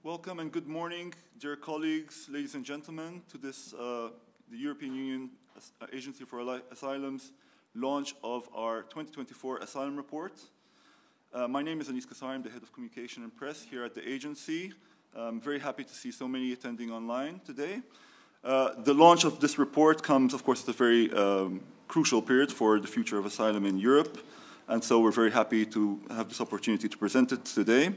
Welcome and good morning, dear colleagues, ladies and gentlemen, to this, the European Union Agency for Asylum's launch of our 2024 Asylum Report. My name is Anis Kassar. I'm the Head of Communication and Press here at the agency. I'm very happy to see so many attending online today. The launch of this report comes, of course, at a very crucial period for the future of asylum in Europe, and so we're very happy to have this opportunity to present it today.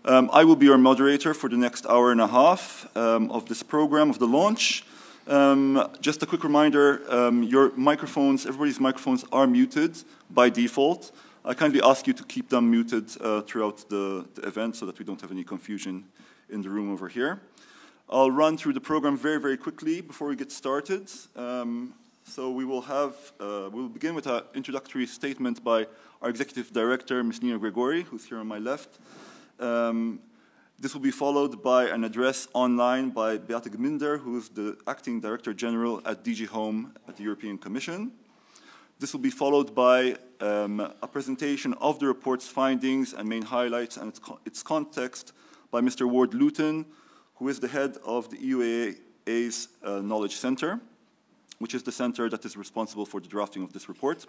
I will be your moderator for the next hour and a half of this program, of the launch. Just a quick reminder, your microphones, everybody's microphones are muted by default. I kindly ask you to keep them muted throughout the event so that we don't have any confusion in the room over here. I'll run through the program very, very quickly before we get started. So we will we'll begin with an introductory statement by our Executive Director, Ms. Nina Gregori, who's here on my left. This will be followed by an address online by Beate Gminder, who is the Acting Director General at DG Home at the European Commission. This will be followed by a presentation of the report's findings and main highlights and its context by Mr. Ward Luton, who is the head of the EUA's Knowledge Center, which is the center that is responsible for the drafting of this report.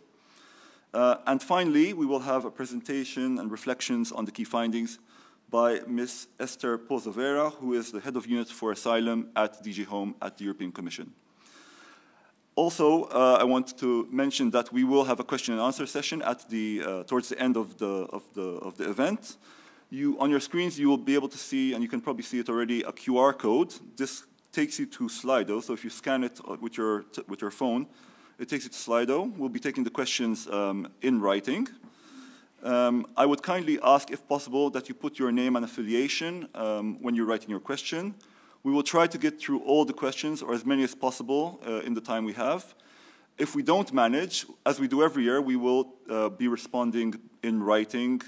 And finally, we will have a presentation and reflections on the key findings by Ms. Esther Pozovera, who is the Head of Unit for Asylum at DG Home at the European Commission. Also, I want to mention that we will have a question and answer session at towards the end of the event. On your screens, you will be able to see, and you can probably see it already, a QR code. This takes you to Slido, so if you scan it with your phone, it takes you to Slido. We'll be taking the questions in writing. I would kindly ask, if possible, that you put your name and affiliation when you're writing your question. We will try to get through all the questions, or as many as possible, in the time we have. If we don't manage, as we do every year, we will be responding in writing,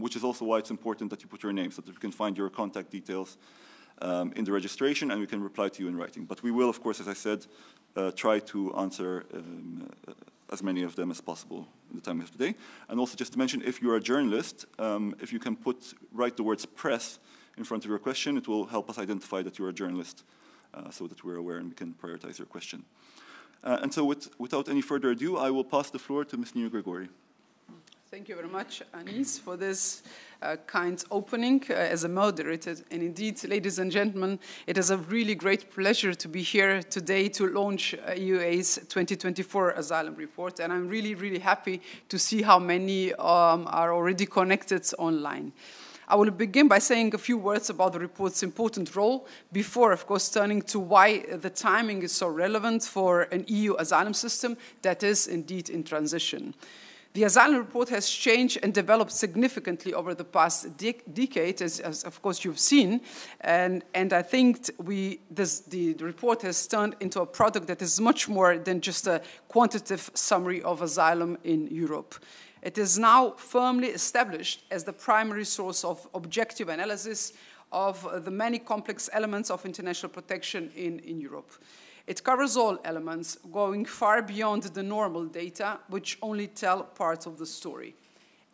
which is also why it's important that you put your name, so that we can find your contact details in the registration, and we can reply to you in writing. But we will, of course, as I said, try to answer as many of them as possible in the time we have today. And also just to mention, if you're a journalist, if you can write the words press in front of your question, it will help us identify that you're a journalist so that we're aware and we can prioritize your question. And so without any further ado, I will pass the floor to Ms. Nina Gregori. Thank you very much, Anis, for this kind opening as a moderator. And indeed, ladies and gentlemen, it is a really great pleasure to be here today to launch EUA's 2024 Asylum Report. And I'm really, really happy to see how many are already connected online. I will begin by saying a few words about the report's important role before, of course, turning to why the timing is so relevant for an EU asylum system that is indeed in transition. The Asylum Report has changed and developed significantly over the past decade, as of course you've seen, and I think the report has turned into a product that is much more than just a quantitative summary of asylum in Europe. It is now firmly established as the primary source of objective analysis of the many complex elements of international protection in Europe. It covers all elements, going far beyond the normal data, which only tell parts of the story.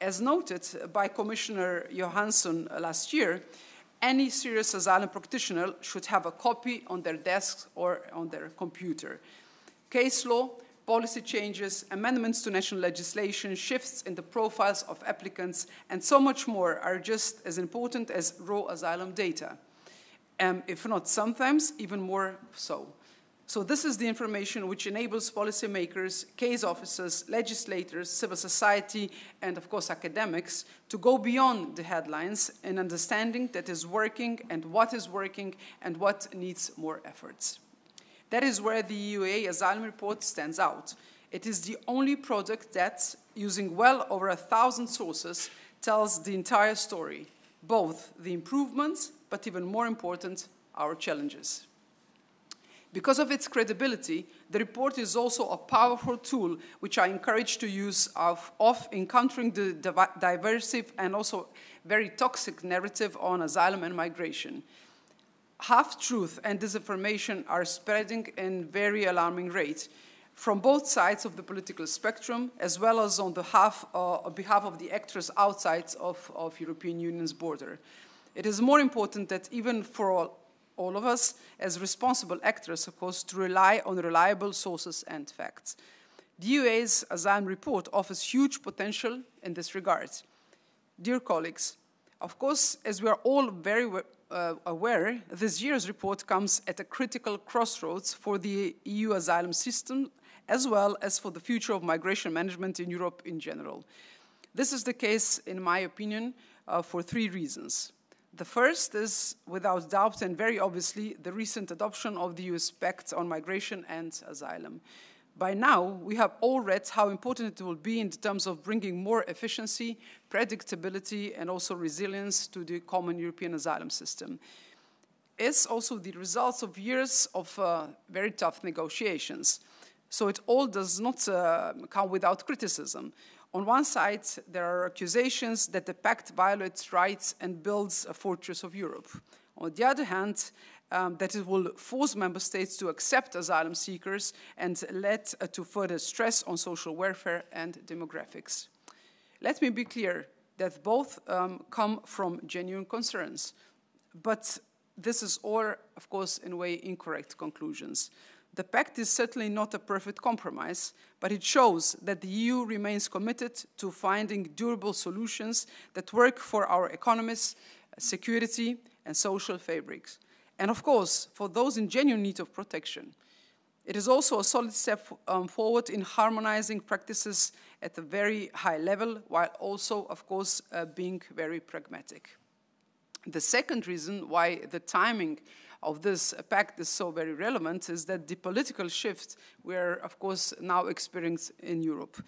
As noted by Commissioner Johansson last year, any serious asylum practitioner should have a copy on their desk or on their computer. Case law, policy changes, amendments to national legislation, shifts in the profiles of applicants, and so much more are just as important as raw asylum data, if not sometimes even more so. So this is the information which enables policymakers, case officers, legislators, civil society, and of course academics to go beyond the headlines in understanding that is working and what needs more efforts. That is where the EUA Asylum Report stands out. It is the only product that, using well over 1,000 sources, tells the entire story, both the improvements, but even more important, our challenges. Because of its credibility, the report is also a powerful tool which I encourage to use of encountering the diverse and also very toxic narrative on asylum and migration. Half-truth and disinformation are spreading in very alarming rate from both sides of the political spectrum, as well as on behalf of the actors outside of European Union's border. It is more important that even for all of us as responsible actors, of course, to rely on reliable sources and facts. The EUA's Asylum Report offers huge potential in this regard. Dear colleagues, of course, as we are all very aware, this year's report comes at a critical crossroads for the EU asylum system, as well as for the future of migration management in Europe in general. This is the case, in my opinion, for 3 reasons. The first is, without doubt and very obviously, the recent adoption of the EU's Pact on Migration and Asylum. By now, we have all read how important it will be in terms of bringing more efficiency, predictability, and also resilience to the common European asylum system. It's also the results of years of very tough negotiations. So it all does not come without criticism. On one side, there are accusations that the pact violates rights and builds a fortress of Europe. On the other hand, that it will force member states to accept asylum seekers and lead to further stress on social welfare and demographics. Let me be clear that both come from genuine concerns, but this is all, of course, in a way incorrect conclusions. The pact is certainly not a perfect compromise, but it shows that the EU remains committed to finding durable solutions that work for our economies, security, and social fabrics. And of course, for those in genuine need of protection. It is also a solid step forward in harmonizing practices at a very high level, while also, of course, being very pragmatic. The second reason why the timing of this pact is so very relevant is that the political shift we are, of course, now experiencing in Europe.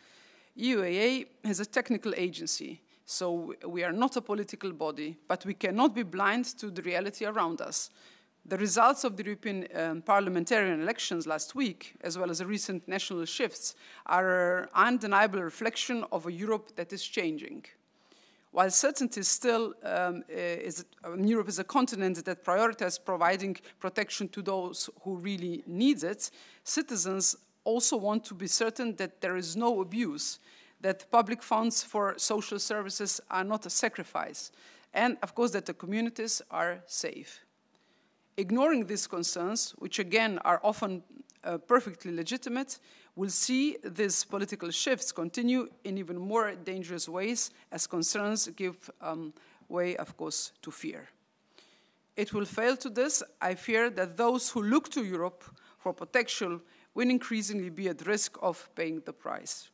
EUAA is a technical agency, so we are not a political body, but we cannot be blind to the reality around us. The results of the European parliamentarian elections last week, as well as the recent national shifts, are an undeniable reflection of a Europe that is changing. While certainty still Europe is a continent that prioritizes providing protection to those who really need it, citizens also want to be certain that there is no abuse, that public funds for social services are not a sacrifice, and of course that the communities are safe. Ignoring these concerns, which again are often perfectly legitimate, will see these political shifts continue in even more dangerous ways as concerns give way, of course, to fear. It will fail to this. I fear that those who look to Europe for protection will increasingly be at risk of paying the price.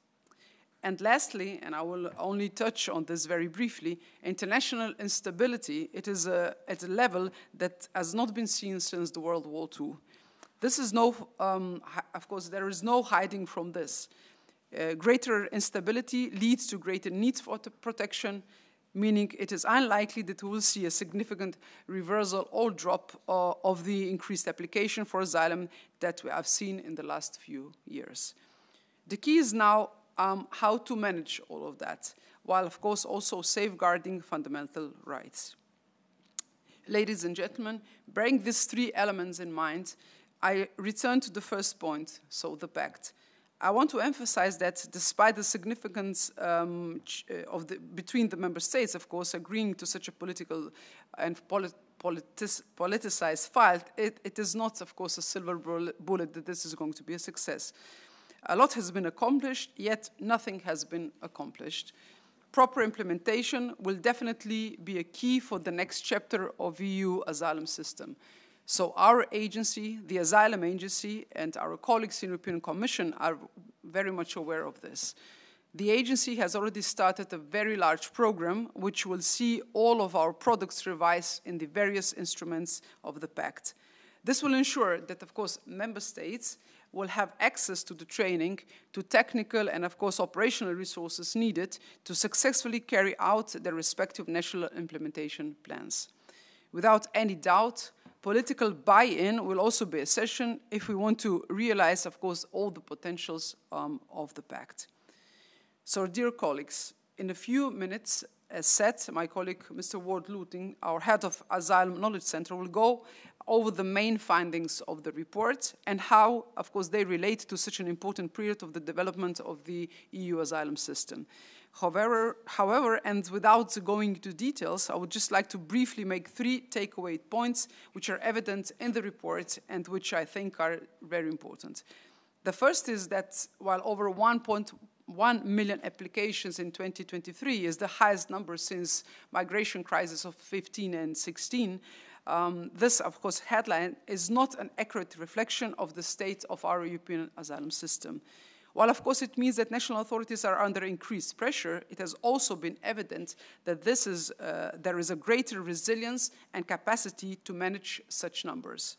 And lastly, and I will only touch on this very briefly, international instability, it is at a level that has not been seen since the World War II. This is of course, there is no hiding from this. Greater instability leads to greater needs for protection, meaning it is unlikely that we will see a significant reversal or drop of the increased application for asylum that we have seen in the last few years. The key is now how to manage all of that, while of course also safeguarding fundamental rights. Ladies and gentlemen, bearing these 3 elements in mind, I return to the first point, so the pact. I want to emphasize that despite the significance between the member states, of course, agreeing to such a political and politicized file, it is not, of course, a silver bullet that this is going to be a success. A lot has been accomplished, yet nothing has been accomplished. Proper implementation will definitely be a key for the next chapter of EU asylum system. So our agency, the Asylum Agency, and our colleagues in the European Commission are very much aware of this. The agency has already started a very large program which will see all of our products revised in the various instruments of the pact. This will ensure that, of course, member states will have access to the training, to technical and, of course, operational resources needed to successfully carry out their respective national implementation plans. Without any doubt, political buy-in will also be essential if we want to realize, of course, all the potentials of the pact. So, dear colleagues, in a few minutes, as said, my colleague, Mr. Ward Luting, our head of Asylum Knowledge Center, will go over the main findings of the report and how, of course, they relate to such an important period of the development of the EU asylum system. However, and without going into details, I would just like to briefly make 3 takeaway points which are evident in the report and which I think are very important. The first is that while over 1.1 million applications in 2023 is the highest number since migration crisis of 15 and 16, this, of course, headline is not an accurate reflection of the state of our European asylum system. While, of course, it means that national authorities are under increased pressure, it has also been evident that there is a greater resilience and capacity to manage such numbers.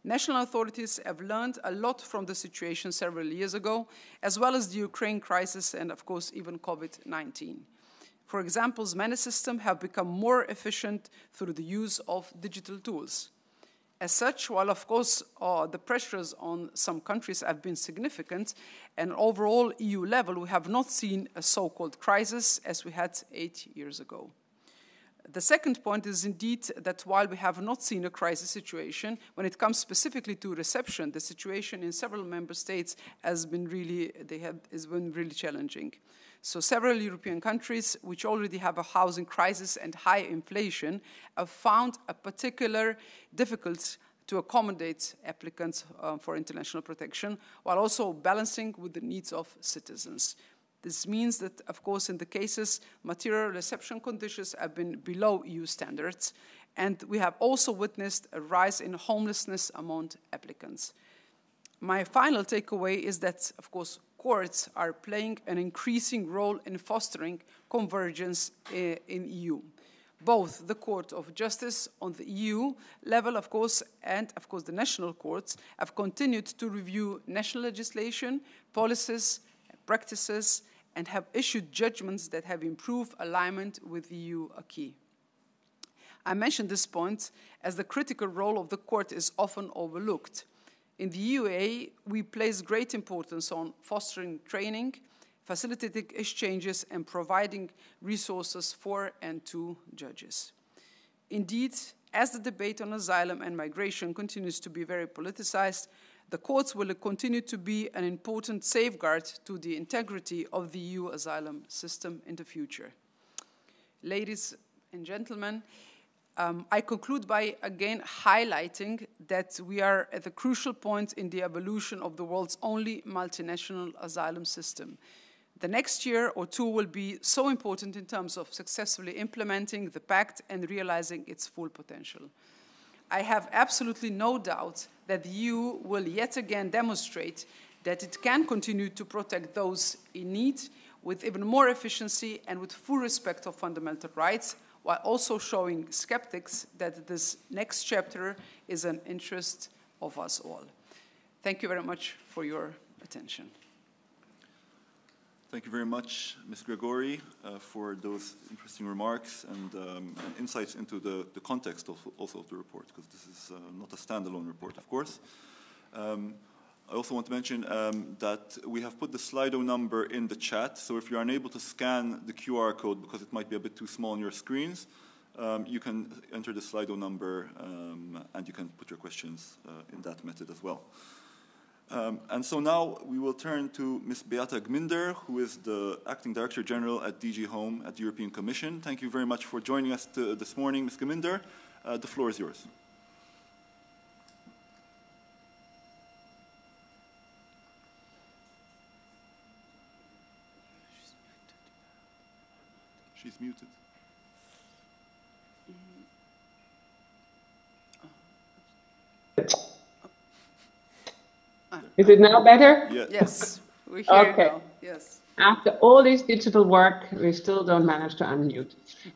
National authorities have learned a lot from the situation several years ago, as well as the Ukraine crisis and, of course, even COVID-19. For example, many systems have become more efficient through the use of digital tools. As such, while of course the pressures on some countries have been significant, and overall EU level, we have not seen a so-called crisis as we had 8 years ago. The second point is indeed that while we have not seen a crisis situation, when it comes specifically to reception, the situation in several member states has been really challenging. So several European countries, which already have a housing crisis and high inflation, have found a particular difficult to accommodate applicants for international protection, while also balancing with the needs of citizens. This means that, of course, in the cases, material reception conditions have been below EU standards, and we have also witnessed a rise in homelessness among applicants. My final takeaway is that, of course, courts are playing an increasing role in fostering convergence in EU. Both the Court of Justice on the EU level, of course, and, of course, the national courts have continued to review national legislation, policies, practices, and have issued judgments that have improved alignment with the EU acquis. I mention this point as the critical role of the court is often overlooked. In the EUA, we place great importance on fostering training, facilitating exchanges, and providing resources for and to judges. Indeed, as the debate on asylum and migration continues to be very politicized, the courts will continue to be an important safeguard to the integrity of the EU asylum system in the future. Ladies and gentlemen, I conclude by again highlighting that we are at a crucial point in the evolution of the world's only multinational asylum system. The next year or two will be so important in terms of successfully implementing the pact and realizing its full potential. I have absolutely no doubt that the EU will yet again demonstrate that it can continue to protect those in need with even more efficiency and with full respect of fundamental rights, while also showing skeptics that this next chapter is an interest of us all. Thank you very much for your attention. Thank you very much, Ms. Gregori, for those interesting remarks and insights into the context also of the report, because this is not a standalone report, of course. I also want to mention that we have put the Slido number in the chat, so if you're unable to scan the QR code because it might be a bit too small on your screens, you can enter the Slido number and you can put your questions in that method as well. And so now we will turn to Ms. Beata Gminder, who is the Acting Director General at DG Home at the European Commission. Thank you very much for joining us this morning, Ms. Gminder. The floor is yours. She's muted. Is it now better? Yeah. Yes, we hear you now. Yes. After all this digital work, we still don't manage to unmute.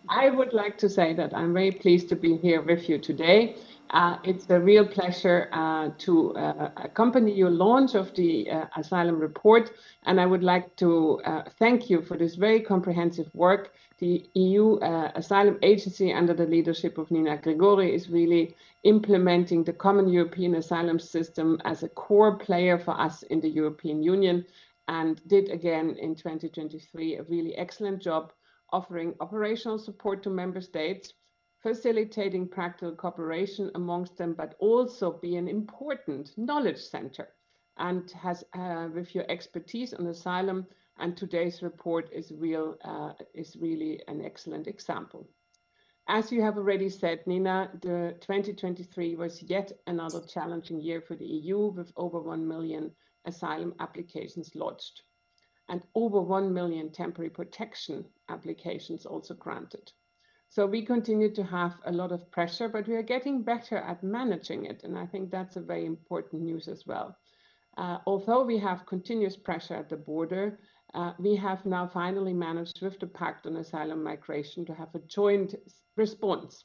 I would like to say that I'm very pleased to be here with you today. It's a real pleasure to accompany your launch of the Asylum Report, and I would like to thank you for this very comprehensive work. The EU Asylum Agency, under the leadership of Nina Gregori, is really implementing the common European asylum system as a core player for us in the European Union, and did again in 2023 a really excellent job offering operational support to member states, facilitating practical cooperation amongst them, but also be an important knowledge center. And has, with your expertise on asylum, and today's report is really an excellent example. As you have already said, Nina, the 2023 was yet another challenging year for the EU, with over 1 million asylum applications lodged and over 1 million temporary protection applications also granted. So we continue to have a lot of pressure, but we are getting better at managing it. And I think that's a very important news as well. Although we have continuous pressure at the border, we have now finally managed with the Pact on Asylum Migration to have a joint response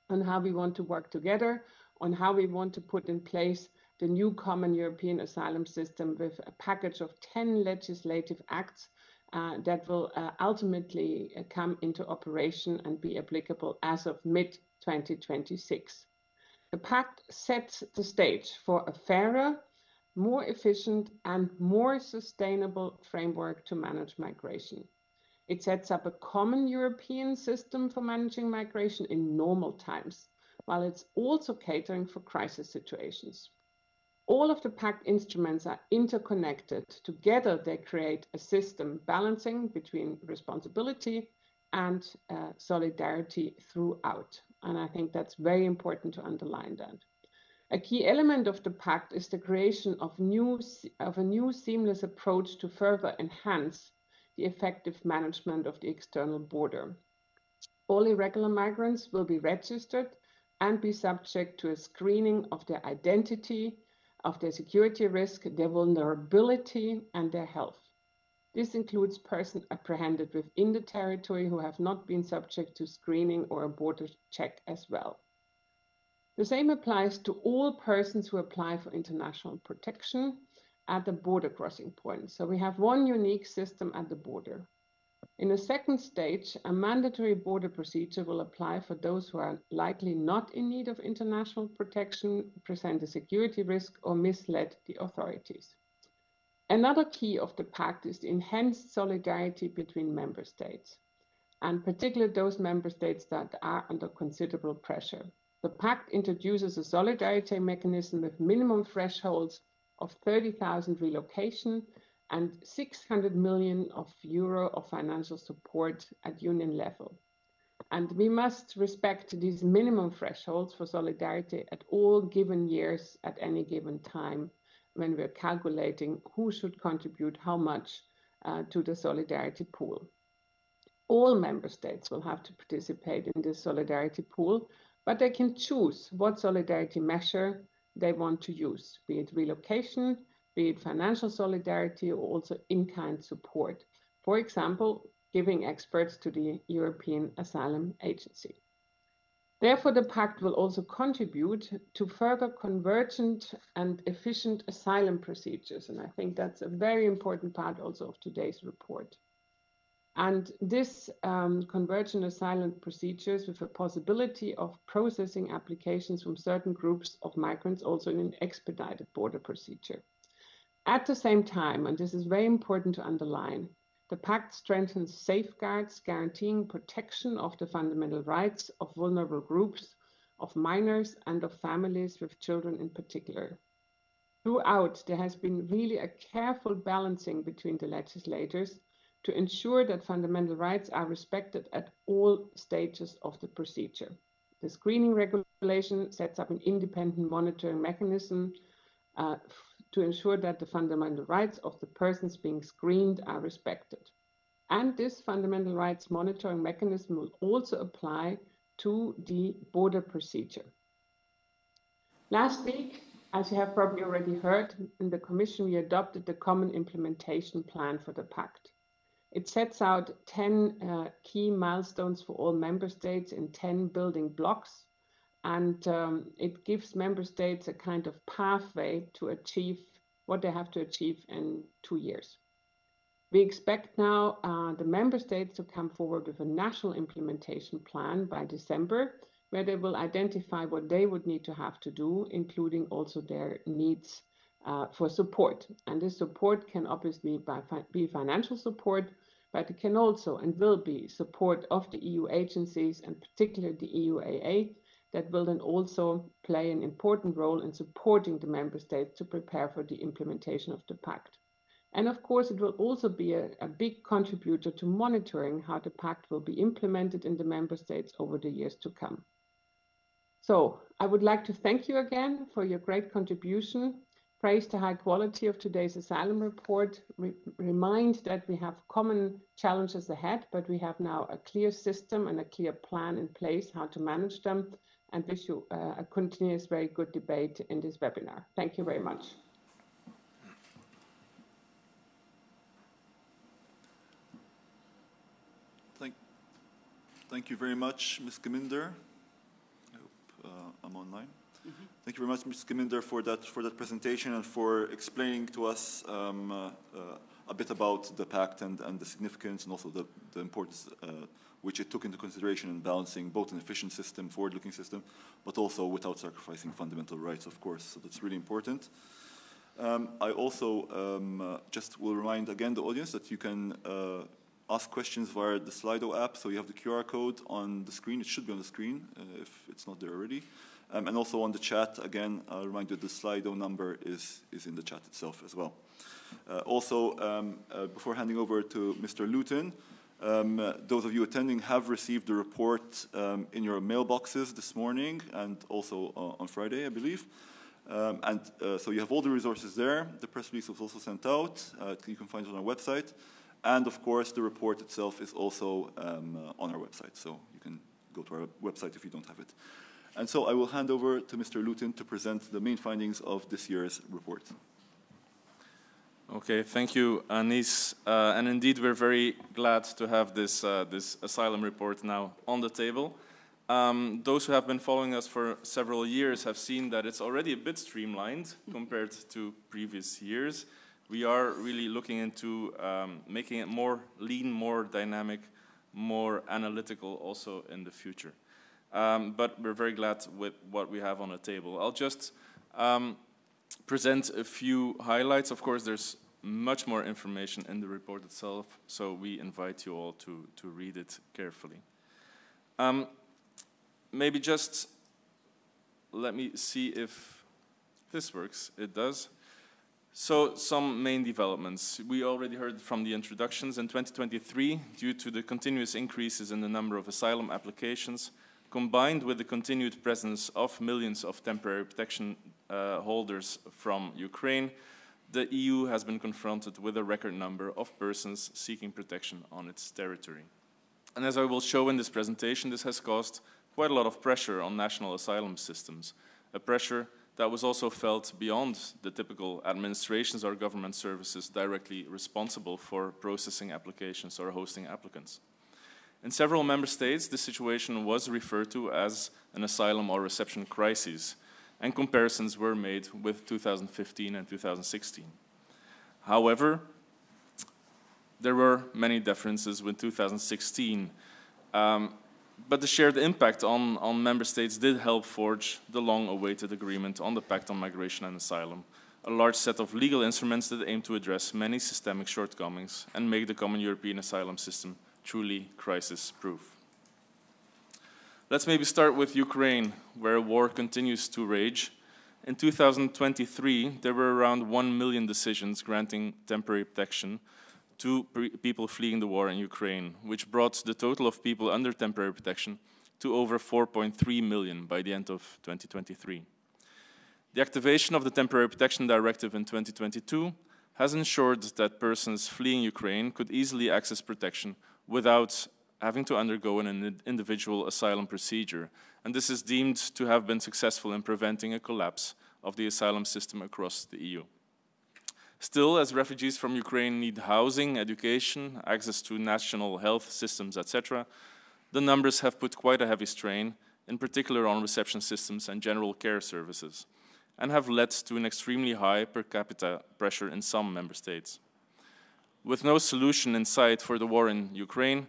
on how we want to work together, on how we want to put in place the new common European asylum system with a package of 10 legislative acts that will ultimately come into operation and be applicable as of mid-2026. The Pact sets the stage for a fairer, more efficient and more sustainable framework to manage migration. It sets up a common European system for managing migration in normal times, while it's also catering for crisis situations. All of the Pact instruments are interconnected. Together, they create a system balancing between responsibility and solidarity throughout. And I think that's very important to underline that. A key element of the Pact is the creation of a new seamless approach to further enhance the effective management of the external border. All irregular migrants will be registered and be subject to a screening of their identity, of their security risk, their vulnerability, and their health. This includes persons apprehended within the territory who have not been subject to screening or a border check as well. The same applies to all persons who apply for international protection at the border crossing point. So we have one unique system at the border. In a second stage, a mandatory border procedure will apply for those who are likely not in need of international protection, present a security risk, or misled the authorities. Another key of the Pact is the enhanced solidarity between member states, and particularly those member states that are under considerable pressure. The Pact introduces a solidarity mechanism with minimum thresholds of 30,000 relocation and 600 million euro of financial support at union level. And we must respect these minimum thresholds for solidarity at all given years at any given time when we're calculating who should contribute how much to the solidarity pool. All member states will have to participate in this solidarity pool, but they can choose what solidarity measure they want to use, be it relocation, be it financial solidarity, or also in-kind support. For example, giving experts to the European Asylum Agency. Therefore, the Pact will also contribute to further convergent and efficient asylum procedures. And I think that's a very important part also of today's report. And this convergent asylum procedures with a possibility of processing applications from certain groups of migrants also in an expedited border procedure. At the same time, and this is very important to underline, the Pact strengthens safeguards guaranteeing protection of the fundamental rights of vulnerable groups, of minors and of families with children in particular. Throughout, there has been really a careful balancing between the legislators to ensure that fundamental rights are respected at all stages of the procedure. The screening regulation sets up an independent monitoring mechanism to ensure that the fundamental rights of the persons being screened are respected. And this fundamental rights monitoring mechanism will also apply to the border procedure. Last week, as you have probably already heard, in the Commission, we adopted the Common Implementation Plan for the Pact. It sets out 10 key milestones for all member states in 10 building blocks, and it gives member states a kind of pathway to achieve what they have to achieve in 2 years. We expect now the member states to come forward with a national implementation plan by December, where they will identify what they would need to have to do, including also their needs for support. And this support can obviously be financial support, but it can also and will be support of the EU agencies, and particularly the EUAA, that will then also play an important role in supporting the member states to prepare for the implementation of the pact. And of course, it will also be a big contributor to monitoring how the pact will be implemented in the member states over the years to come. So I would like to thank you again for your great contribution, praise the high quality of today's asylum report, remind that we have common challenges ahead, but we have now a clear system and a clear plan in place how to manage them, and wish you a continuous very good debate in this webinar. Thank you very much. Thank you very much, Ms. Geminder. I hope I'm online. Mm-hmm. Thank you very much, Ms. Geminder, for that presentation and for explaining to us a bit about the pact and the significance and also the importance which it took into consideration in balancing both an efficient system, forward-looking system, but also without sacrificing fundamental rights, of course. So that's really important. I also just will remind again the audience that you can ask questions via the Slido app. So you have the QR code on the screen. It should be on the screen if it's not there already. And also on the chat, again, I'll remind you the Slido number is in the chat itself as well. Before handing over to Mr. Luton, those of you attending have received the report in your mailboxes this morning and also on Friday, I believe. So you have all the resources there. The press release was also sent out. You can find it on our website. And of course, the report itself is also on our website. So you can go to our website if you don't have it. And so I will hand over to Mr. Luton to present the main findings of this year's report. Okay, thank you, Anis. And indeed, we're very glad to have this asylum report now on the table. Those who have been following us for several years have seen that it's already a bit streamlined compared to previous years. We are really looking into making it more lean, more dynamic, more analytical also in the future. But we're very glad with what we have on the table. I'll just present a few highlights. Of course, there's much more information in the report itself, so we invite you all to read it carefully. Maybe just let me see if this works. It does. So some main developments. We already heard from the introductions. In 2023, due to the continuous increases in the number of asylum applications, combined with the continued presence of millions of temporary protection holders from Ukraine, the EU has been confronted with a record number of persons seeking protection on its territory. And as I will show in this presentation, this has caused quite a lot of pressure on national asylum systems, a pressure that was also felt beyond the typical administrations or government services directly responsible for processing applications or hosting applicants. In several member states, this situation was referred to as an asylum or reception crisis, and comparisons were made with 2015 and 2016. However, there were many differences with 2016. But the shared impact on member states did help forge the long-awaited agreement on the Pact on Migration and Asylum, a large set of legal instruments that aim to address many systemic shortcomings and make the common European asylum system truly crisis-proof. Let's maybe start with Ukraine, where war continues to rage. In 2023, there were around 1 million decisions granting temporary protection to people fleeing the war in Ukraine, which brought the total of people under temporary protection to over 4.3 million by the end of 2023. The activation of the Temporary Protection Directive in 2022 has ensured that persons fleeing Ukraine could easily access protection without having to undergo an individual asylum procedure, and this is deemed to have been successful in preventing a collapse of the asylum system across the EU. Still, as refugees from Ukraine need housing, education, access to national health systems, etc., the numbers have put quite a heavy strain, in particular on reception systems and general care services, and have led to an extremely high per capita pressure in some member states. With no solution in sight for the war in Ukraine,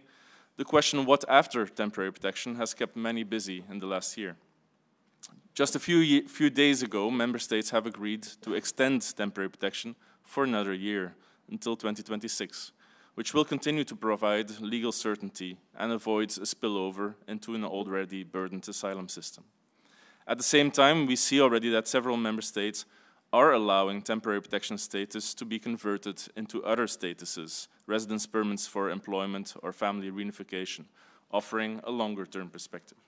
the question what after temporary protection has kept many busy in the last year. Just a few days ago, member states have agreed to extend temporary protection for another year, until 2026, which will continue to provide legal certainty and avoids a spillover into an already burdened asylum system. At the same time, we see already that several member states are allowing temporary protection status to be converted into other statuses, residence permits for employment or family reunification, offering a longer-term perspective.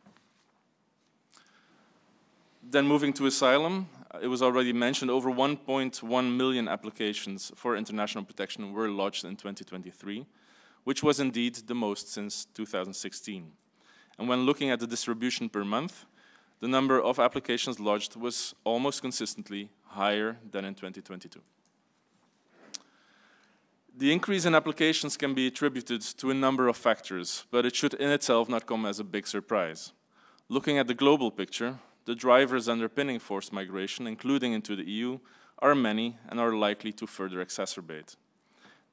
Then moving to asylum, it was already mentioned over 1.1 million applications for international protection were lodged in 2023, which was indeed the most since 2016. And when looking at the distribution per month, the number of applications lodged was almost consistently higher than in 2022. The increase in applications can be attributed to a number of factors, but it should in itself not come as a big surprise. Looking at the global picture, the drivers underpinning forced migration, including into the EU, are many and are likely to further exacerbate.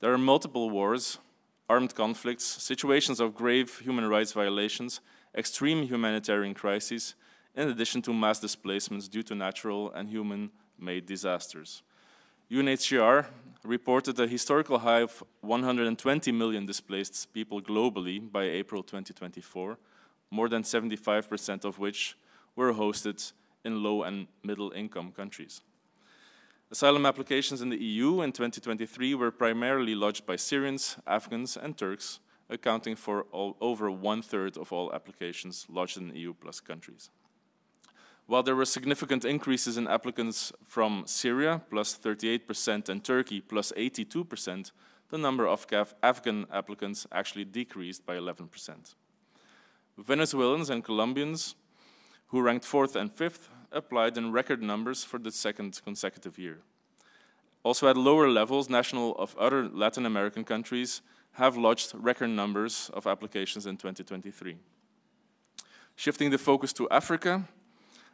There are multiple wars, armed conflicts, situations of grave human rights violations, extreme humanitarian crises, in addition to mass displacements due to natural and human-made disasters. UNHCR reported a historical high of 120 million displaced people globally by April 2024, more than 75% of which were hosted in low and middle income countries. Asylum applications in the EU in 2023 were primarily lodged by Syrians, Afghans, and Turks, accounting for over 1/3 of all applications lodged in EU plus countries. While there were significant increases in applicants from Syria, plus 38%, and Turkey, plus 82%, the number of Afghan applicants actually decreased by 11%. Venezuelans and Colombians, who ranked 4th and 5th, applied in record numbers for the second consecutive year. Also at lower levels, nationals of other Latin American countries have lodged record numbers of applications in 2023. Shifting the focus to Africa,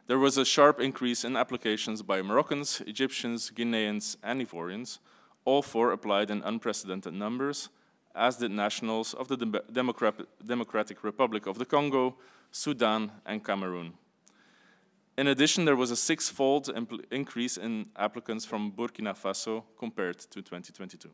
there was a sharp increase in applications by Moroccans, Egyptians, Guineans, and Ivorians. All four applied in unprecedented numbers, as did nationals of the Democratic Republic of the Congo, Sudan, and Cameroon. In addition, there was a 6-fold increase in applicants from Burkina Faso compared to 2022.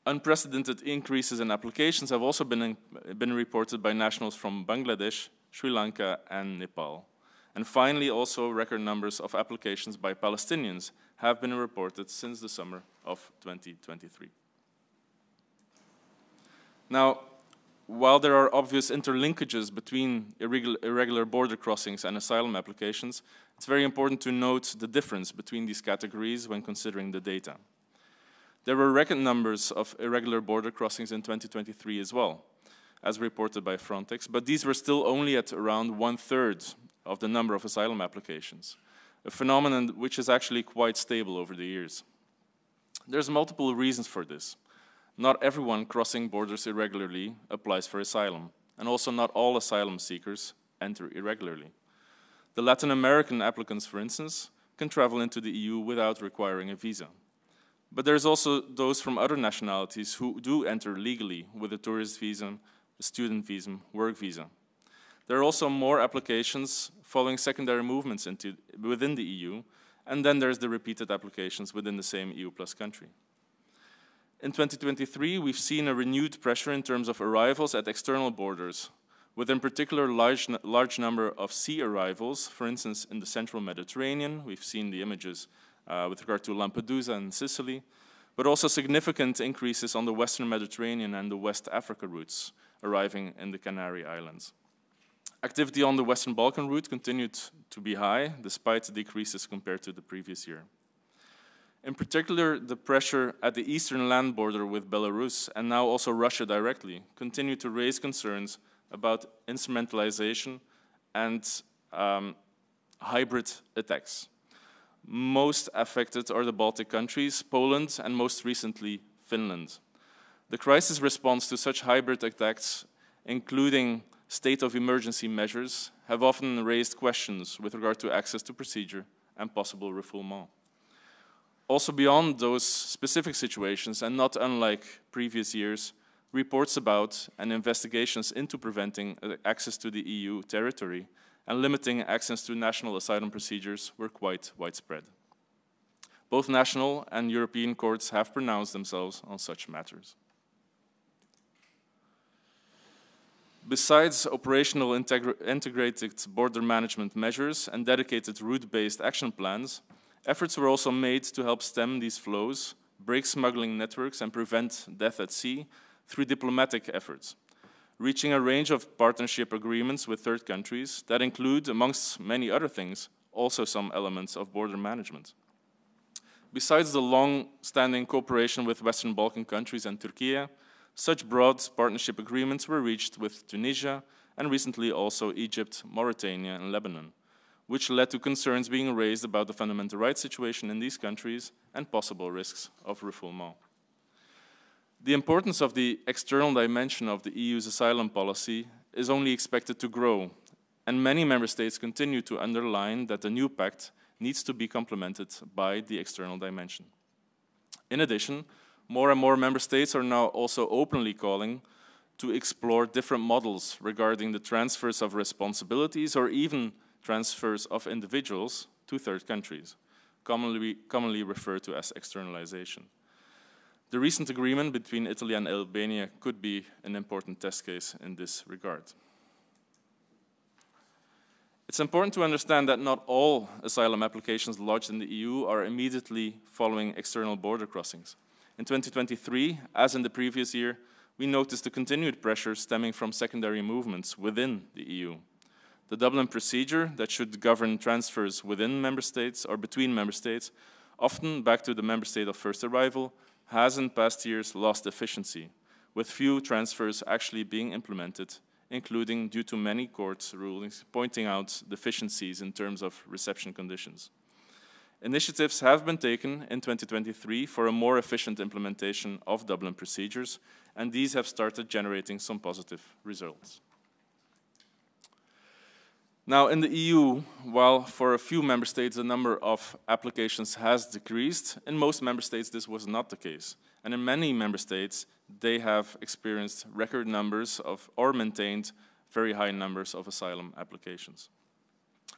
Unprecedented increases in applications have also been reported by nationals from Bangladesh, Sri Lanka, and Nepal. And finally, also record numbers of applications by Palestinians have been reported since the summer of 2023. Now, while there are obvious interlinkages between irregular border crossings and asylum applications, it's very important to note the difference between these categories when considering the data. There were record numbers of irregular border crossings in 2023 as well, as reported by Frontex, but these were still only at around 1/3 of the number of asylum applications, a phenomenon which is actually quite stable over the years. There's multiple reasons for this. Not everyone crossing borders irregularly applies for asylum, and also not all asylum seekers enter irregularly. The Latin American applicants, for instance, can travel into the EU without requiring a visa. But there's also those from other nationalities who do enter legally with a tourist visa, a student visa, work visa. There are also more applications following secondary movements within the EU, and then there's the repeated applications within the same EU plus country. In 2023, we've seen a renewed pressure in terms of arrivals at external borders, with in particular large number of sea arrivals, for instance, in the central Mediterranean. We've seen the images with regard to Lampedusa and Sicily, but also significant increases on the Western Mediterranean and the West Africa routes, arriving in the Canary Islands. Activity on the Western Balkan route continued to be high, despite decreases compared to the previous year. In particular, the pressure at the eastern land border with Belarus, and now also Russia directly, continue to raise concerns about instrumentalization and hybrid attacks. Most affected are the Baltic countries, Poland, and most recently, Finland. The crisis response to such hybrid attacks, including state of emergency measures, have often raised questions with regard to access to procedure and possible refoulement. Also beyond those specific situations, and not unlike previous years, reports about and investigations into preventing access to the EU territory and limiting access to national asylum procedures were quite widespread. Both national and European courts have pronounced themselves on such matters. Besides operational integrated border management measures and dedicated route-based action plans, efforts were also made to help stem these flows, break smuggling networks, and prevent death at sea through diplomatic efforts, reaching a range of partnership agreements with third countries that include, amongst many other things, also some elements of border management. Besides the long-standing cooperation with Western Balkan countries and Turkey, such broad partnership agreements were reached with Tunisia and recently also Egypt, Mauritania, and Lebanon, which led to concerns being raised about the fundamental rights situation in these countries and possible risks of refoulement. The importance of the external dimension of the EU's asylum policy is only expected to grow, and many member states continue to underline that the new pact needs to be complemented by the external dimension. In addition, more and more member states are now also openly calling to explore different models regarding the transfers of responsibilities or even transfers of individuals to third countries, commonly referred to as externalization. The recent agreement between Italy and Albania could be an important test case in this regard. It's important to understand that not all asylum applications lodged in the EU are immediately following external border crossings. In 2023, as in the previous year, we noticed the continued pressure stemming from secondary movements within the EU. The Dublin procedure that should govern transfers within member states or between member states, often back to the member state of first arrival, has in past years lost efficiency, with few transfers actually being implemented, including due to many court rulings pointing out deficiencies in terms of reception conditions. Initiatives have been taken in 2023 for a more efficient implementation of Dublin procedures, and these have started generating some positive results. Now, in the EU, while for a few member states the number of applications has decreased, in most member states this was not the case. And in many member states, they have experienced record numbers of, or maintained very high numbers of asylum applications.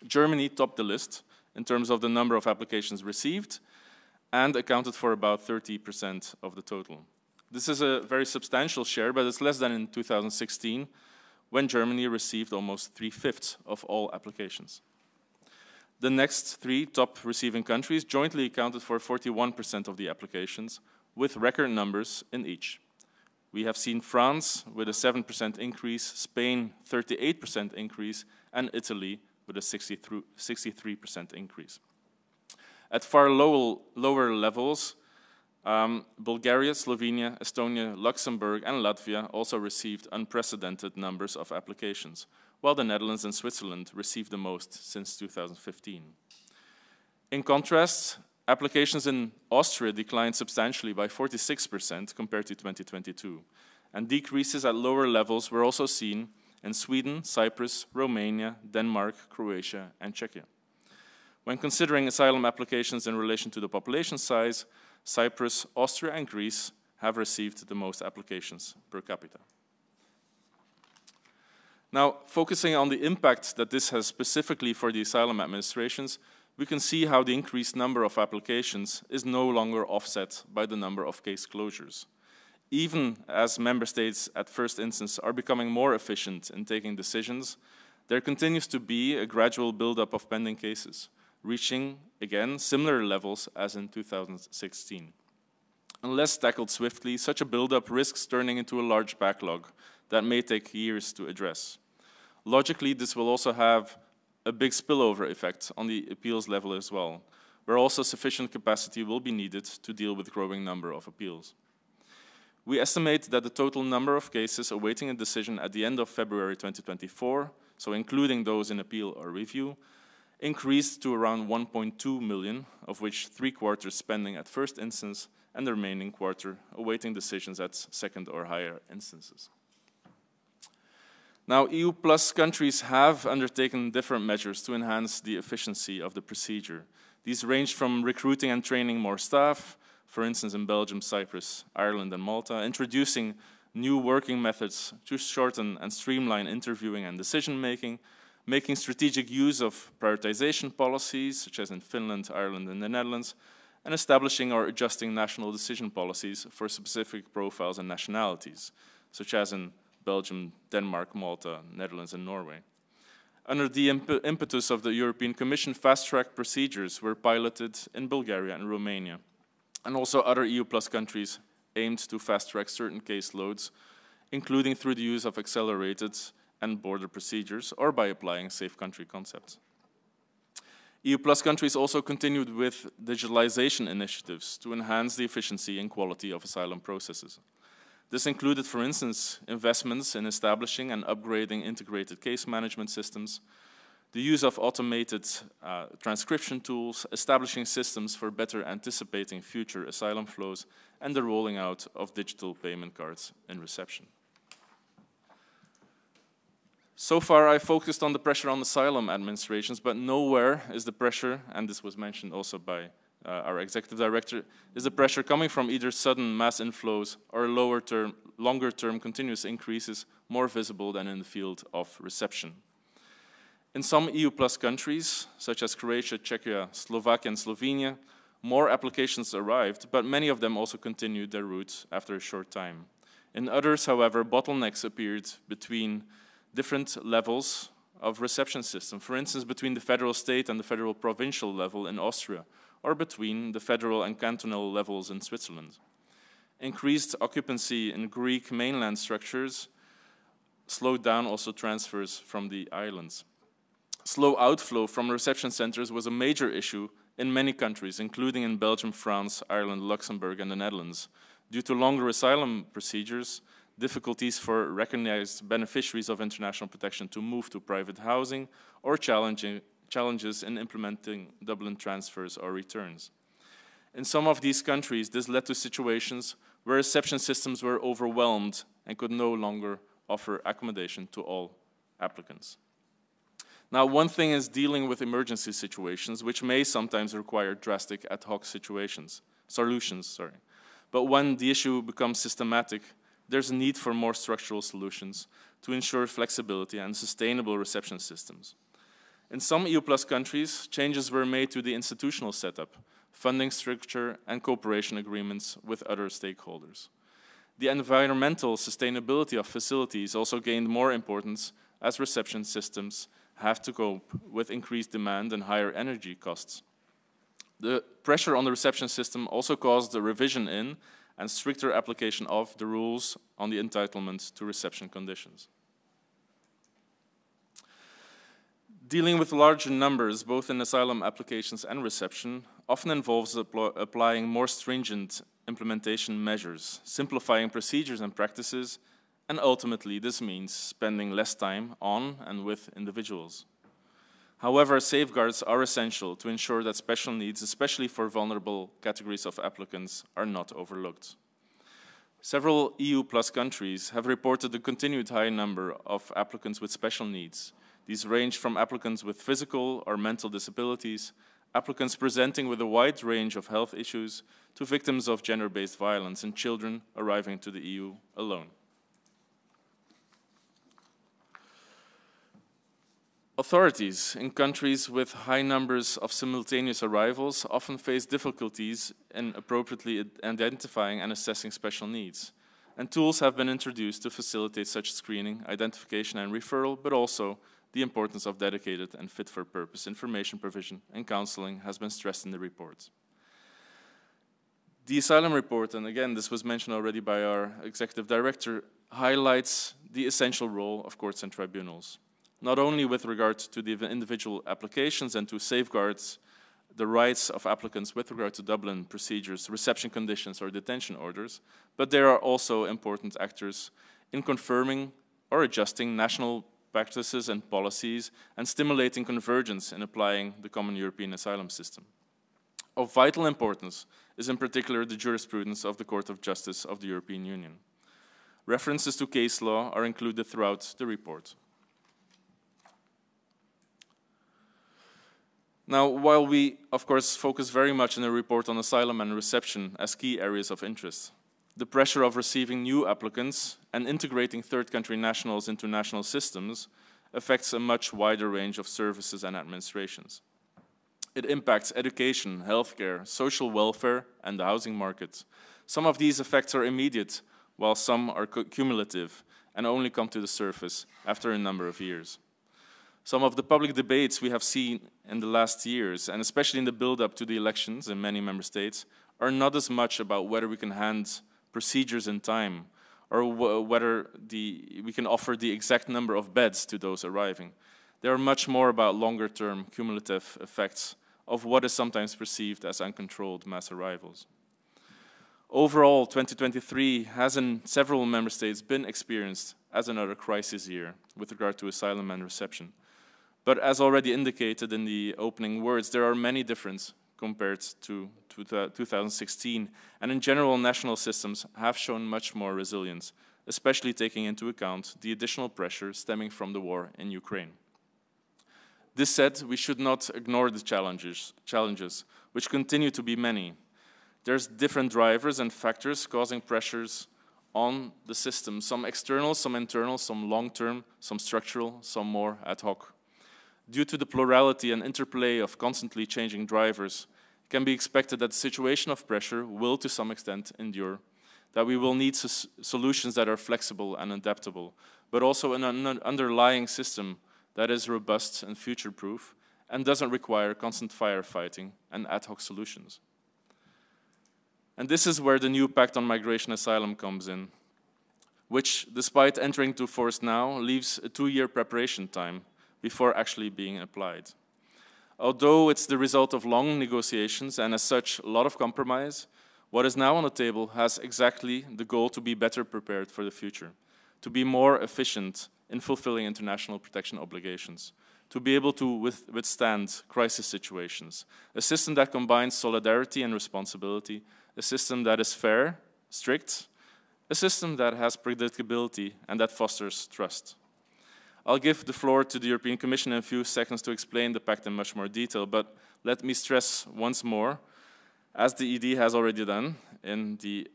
Germany topped the list in terms of the number of applications received and accounted for about 30% of the total. This is a very substantial share, but it's less than in 2016, when Germany received almost 3/5 of all applications. The next three top receiving countries jointly accounted for 41% of the applications, with record numbers in each. We have seen France with a 7% increase, Spain 38% increase, and Italy with a 63% increase. At far lower levels, Bulgaria, Slovenia, Estonia, Luxembourg, and Latvia also received unprecedented numbers of applications, while the Netherlands and Switzerland received the most since 2015. In contrast, applications in Austria declined substantially by 46% compared to 2022, and decreases at lower levels were also seen in Sweden, Cyprus, Romania, Denmark, Croatia, and Czechia. When considering asylum applications in relation to the population size, Cyprus, Austria, and Greece have received the most applications per capita. Now, focusing on the impact that this has specifically for the asylum administrations, we can see how the increased number of applications is no longer offset by the number of case closures. Even as member states at first instance are becoming more efficient in taking decisions, there continues to be a gradual buildup of pending cases, reaching, again, similar levels as in 2016. Unless tackled swiftly, such a buildup risks turning into a large backlog that may take years to address. Logically, this will also have a big spillover effect on the appeals level as well, where also sufficient capacity will be needed to deal with a growing number of appeals. We estimate that the total number of cases awaiting a decision at the end of February 2024, so including those in appeal or review, increased to around 1.2 million, of which 3/4 pending at first instance and the remaining quarter awaiting decisions at second or higher instances. Now, EU plus countries have undertaken different measures to enhance the efficiency of the procedure. These range from recruiting and training more staff, for instance in Belgium, Cyprus, Ireland, and Malta, introducing new working methods to shorten and streamline interviewing and decision-making, making strategic use of prioritization policies, such as in Finland, Ireland, and the Netherlands, and establishing or adjusting national decision policies for specific profiles and nationalities, such as in Belgium, Denmark, Malta, Netherlands, and Norway. Under the impetus of the European Commission, fast-track procedures were piloted in Bulgaria and Romania, and also other EU plus countries aimed to fast-track certain caseloads, including through the use of accelerated and border procedures or by applying safe country concepts. EU plus countries also continued with digitalization initiatives to enhance the efficiency and quality of asylum processes. This included, for instance, investments in establishing and upgrading integrated case management systems, the use of automated transcription tools, establishing systems for better anticipating future asylum flows, and the rolling out of digital payment cards in reception. So far, I focused on the pressure on asylum administrations, but nowhere is the pressure, and this was mentioned also by our executive director, is the pressure coming from either sudden mass inflows or longer-term continuous increases more visible than in the field of reception. In some EU plus countries, such as Croatia, Czechia, Slovakia, and Slovenia, more applications arrived, but many of them also continued their route after a short time. In others, however, bottlenecks appeared between different levels of reception system, for instance, between the federal state and the federal provincial level in Austria, or between the federal and cantonal levels in Switzerland. Increased occupancy in Greek mainland structures slowed down also transfers from the islands. Slow outflow from reception centers was a major issue in many countries, including in Belgium, France, Ireland, Luxembourg, and the Netherlands. Due to longer asylum procedures, difficulties for recognized beneficiaries of international protection to move to private housing, or challenges in implementing Dublin transfers or returns. In some of these countries, this led to situations where reception systems were overwhelmed and could no longer offer accommodation to all applicants. Now, one thing is dealing with emergency situations, which may sometimes require drastic ad hoc solutions. But when the issue becomes systematic, there's a need for more structural solutions to ensure flexibility and sustainable reception systems. In some EU plus countries, changes were made to the institutional setup, funding structure, and cooperation agreements with other stakeholders. The environmental sustainability of facilities also gained more importance as reception systems have to cope with increased demand and higher energy costs. The pressure on the reception system also caused a revision in and stricter application of the rules on the entitlement to reception conditions. Dealing with larger numbers, both in asylum applications and reception, often involves applying more stringent implementation measures, simplifying procedures and practices, and ultimately this means spending less time on and with individuals. However, safeguards are essential to ensure that special needs, especially for vulnerable categories of applicants, are not overlooked. Several EU plus countries have reported a continued high number of applicants with special needs. These range from applicants with physical or mental disabilities, applicants presenting with a wide range of health issues, to victims of gender-based violence and children arriving to the EU alone. Authorities in countries with high numbers of simultaneous arrivals often face difficulties in appropriately identifying and assessing special needs. And tools have been introduced to facilitate such screening, identification, and referral, but also the importance of dedicated and fit-for-purpose information provision and counseling has been stressed in the report. The Asylum Report, and again, this was mentioned already by our Executive Director, highlights the essential role of courts and tribunals, not only with regard to the individual applications and to safeguards the rights of applicants with regard to Dublin procedures, reception conditions, or detention orders, but they are also important actors in confirming or adjusting national practices and policies and stimulating convergence in applying the common European asylum system. Of vital importance is in particular the jurisprudence of the Court of Justice of the European Union. References to case law are included throughout the report. Now, while we, of course, focus very much in the report on asylum and reception as key areas of interest, the pressure of receiving new applicants and integrating third country nationals into national systems affects a much wider range of services and administrations. It impacts education, healthcare, social welfare, and the housing market. Some of these effects are immediate, while some are cumulative and only come to the surface after a number of years. Some of the public debates we have seen in the last years, and especially in the build-up to the elections in many member states, are not as much about whether we can hand procedures in time or whether we can offer the exact number of beds to those arriving. They are much more about longer-term cumulative effects of what is sometimes perceived as uncontrolled mass arrivals. Overall, 2023 has in several member states been experienced as another crisis year with regard to asylum and reception. But as already indicated in the opening words, there are many differences compared to 2016, and in general, national systems have shown much more resilience, especially taking into account the additional pressure stemming from the war in Ukraine. This said, we should not ignore the challenges, which continue to be many. There's different drivers and factors causing pressures on the system, some external, some internal, some long-term, some structural, some more ad hoc. Due to the plurality and interplay of constantly changing drivers, it can be expected that the situation of pressure will to some extent endure, that we will need solutions that are flexible and adaptable, but also an underlying system that is robust and future-proof and doesn't require constant firefighting and ad hoc solutions. And this is where the new Pact on Migration Asylum comes in, which, despite entering into force now, leaves a 2-year preparation time before actually being applied. Although it's the result of long negotiations and as such a lot of compromise, what is now on the table has exactly the goal to be better prepared for the future, to be more efficient in fulfilling international protection obligations, to be able to withstand crisis situations, a system that combines solidarity and responsibility, a system that is fair, strict, a system that has predictability and that fosters trust. I'll give the floor to the European Commission in a few seconds to explain the pact in much more detail, but let me stress once more, as the ED has already done in the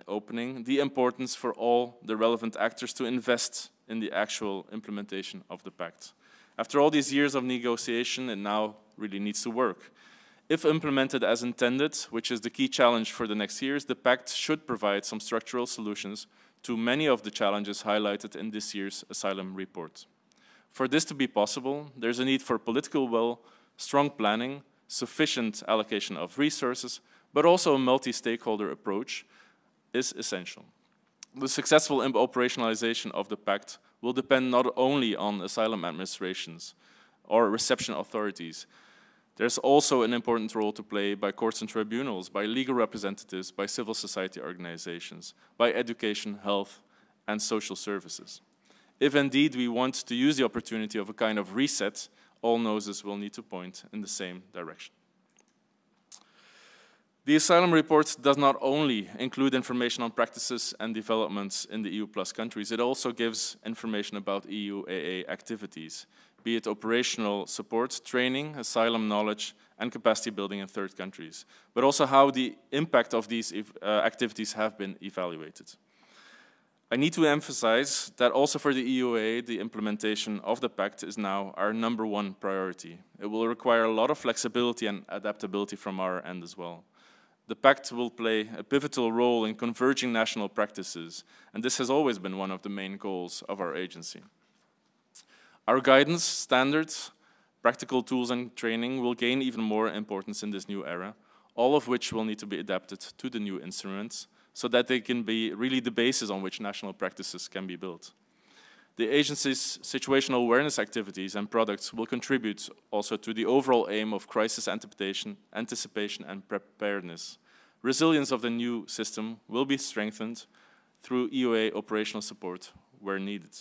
opening, the importance for all the relevant actors to invest in the actual implementation of the pact. After all these years of negotiation, it now really needs to work. If implemented as intended, which is the key challenge for the next years, the pact should provide some structural solutions to many of the challenges highlighted in this year's Asylum Report. For this to be possible, there's a need for political will, strong planning, sufficient allocation of resources, but also a multi-stakeholder approach is essential. The successful operationalization of the pact will depend not only on asylum administrations or reception authorities. There's also an important role to play by courts and tribunals, by legal representatives, by civil society organizations, by education, health, and social services. If indeed we want to use the opportunity of a kind of reset, all noses will need to point in the same direction. The Asylum Report does not only include information on practices and developments in the EU plus countries, it also gives information about EUAA activities, be it operational support, training, asylum knowledge, and capacity building in third countries, but also how the impact of these activities have been evaluated. I need to emphasize that also for the EUA, the implementation of the pact is now our #1 priority. It will require a lot of flexibility and adaptability from our end as well. The pact will play a pivotal role in converging national practices, and this has always been one of the main goals of our agency. Our guidance, standards, practical tools and training will gain even more importance in this new era, all of which will need to be adapted to the new instruments so that they can be really the basis on which national practices can be built. The agency's situational awareness activities and products will contribute also to the overall aim of crisis anticipation and preparedness. Resilience of the new system will be strengthened through EUA operational support where needed.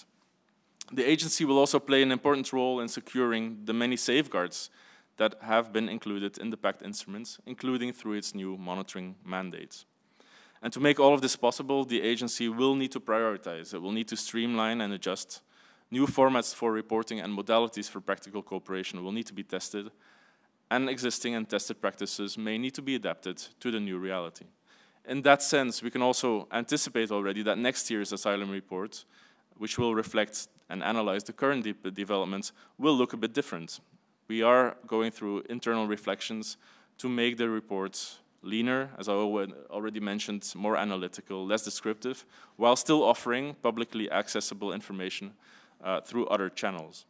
The agency will also play an important role in securing the many safeguards that have been included in the pact instruments, including through its new monitoring mandate. And to make all of this possible, the agency will need to prioritize. It will need to streamline and adjust. New formats for reporting and modalities for practical cooperation will need to be tested, and existing and tested practices may need to be adapted to the new reality. In that sense, we can also anticipate already that next year's Asylum Report, which will reflect and analyze the current developments, will look a bit different. We are going through internal reflections to make the reports leaner, as I already mentioned, more analytical, less descriptive, while still offering publicly accessible information through other channels.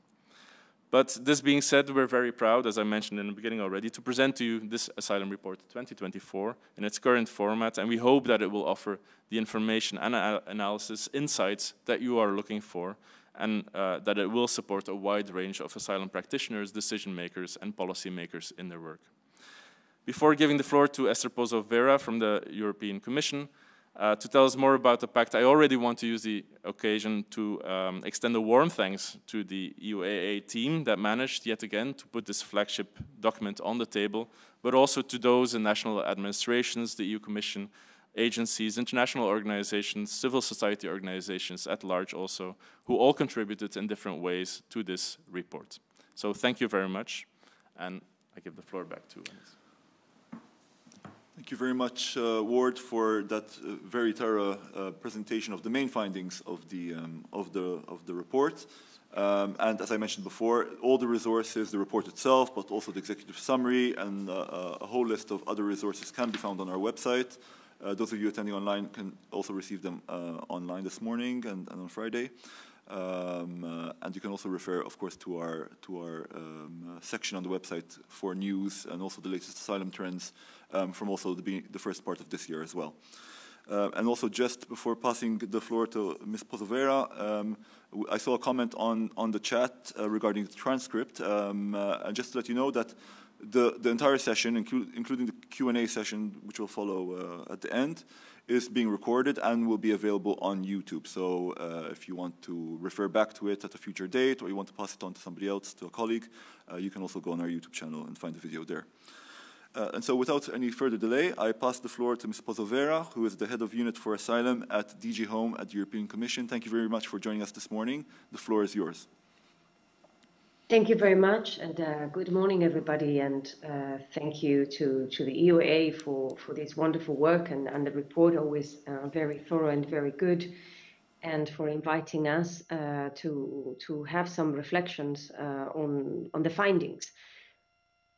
But this being said, we're very proud, as I mentioned in the beginning already, to present to you this Asylum Report 2024 in its current format, and we hope that it will offer the information and analysis insights that you are looking for, and that it will support a wide range of asylum practitioners, decision makers, and policy makers in their work. Before giving the floor to Esther Pozo Vera from the European Commission, to tell us more about the pact, I already want to use the occasion to extend a warm thanks to the euaa team that managed yet again to put this flagship document on the table, but also to those in national administrations, the EU Commission, agencies, international organizations, civil society organizations at large also, who all contributed in different ways to this report. So thank you very much, and I give the floor back to Anis. Thank you very much, Ward, for that very thorough presentation of the main findings of the report. And as I mentioned before, all the resources, the report itself, but also the executive summary and a whole list of other resources can be found on our website. Those of you attending online can also receive them online this morning and on Friday. And you can also refer, of course, to our section on the website for news and also the latest asylum trends from also the first part of this year as well. And also, just before passing the floor to Ms. Pozo Vera, I saw a comment on the chat regarding the transcript. And just to let you know that the entire session, including the Q&A session, which will follow at the end, is being recorded and will be available on YouTube. So if you want to refer back to it at a future date, or you want to pass it on to somebody else, to a colleague, you can also go on our YouTube channel and find the video there. And so without any further delay, I pass the floor to Ms. Pozo Vera, who is the Head of Unit for Asylum at DG Home at the European Commission. Thank you very much for joining us this morning. The floor is yours. Thank you very much, and good morning, everybody, and thank you to the EUA for this wonderful work and the report, always very thorough and very good, and for inviting us to have some reflections on the findings.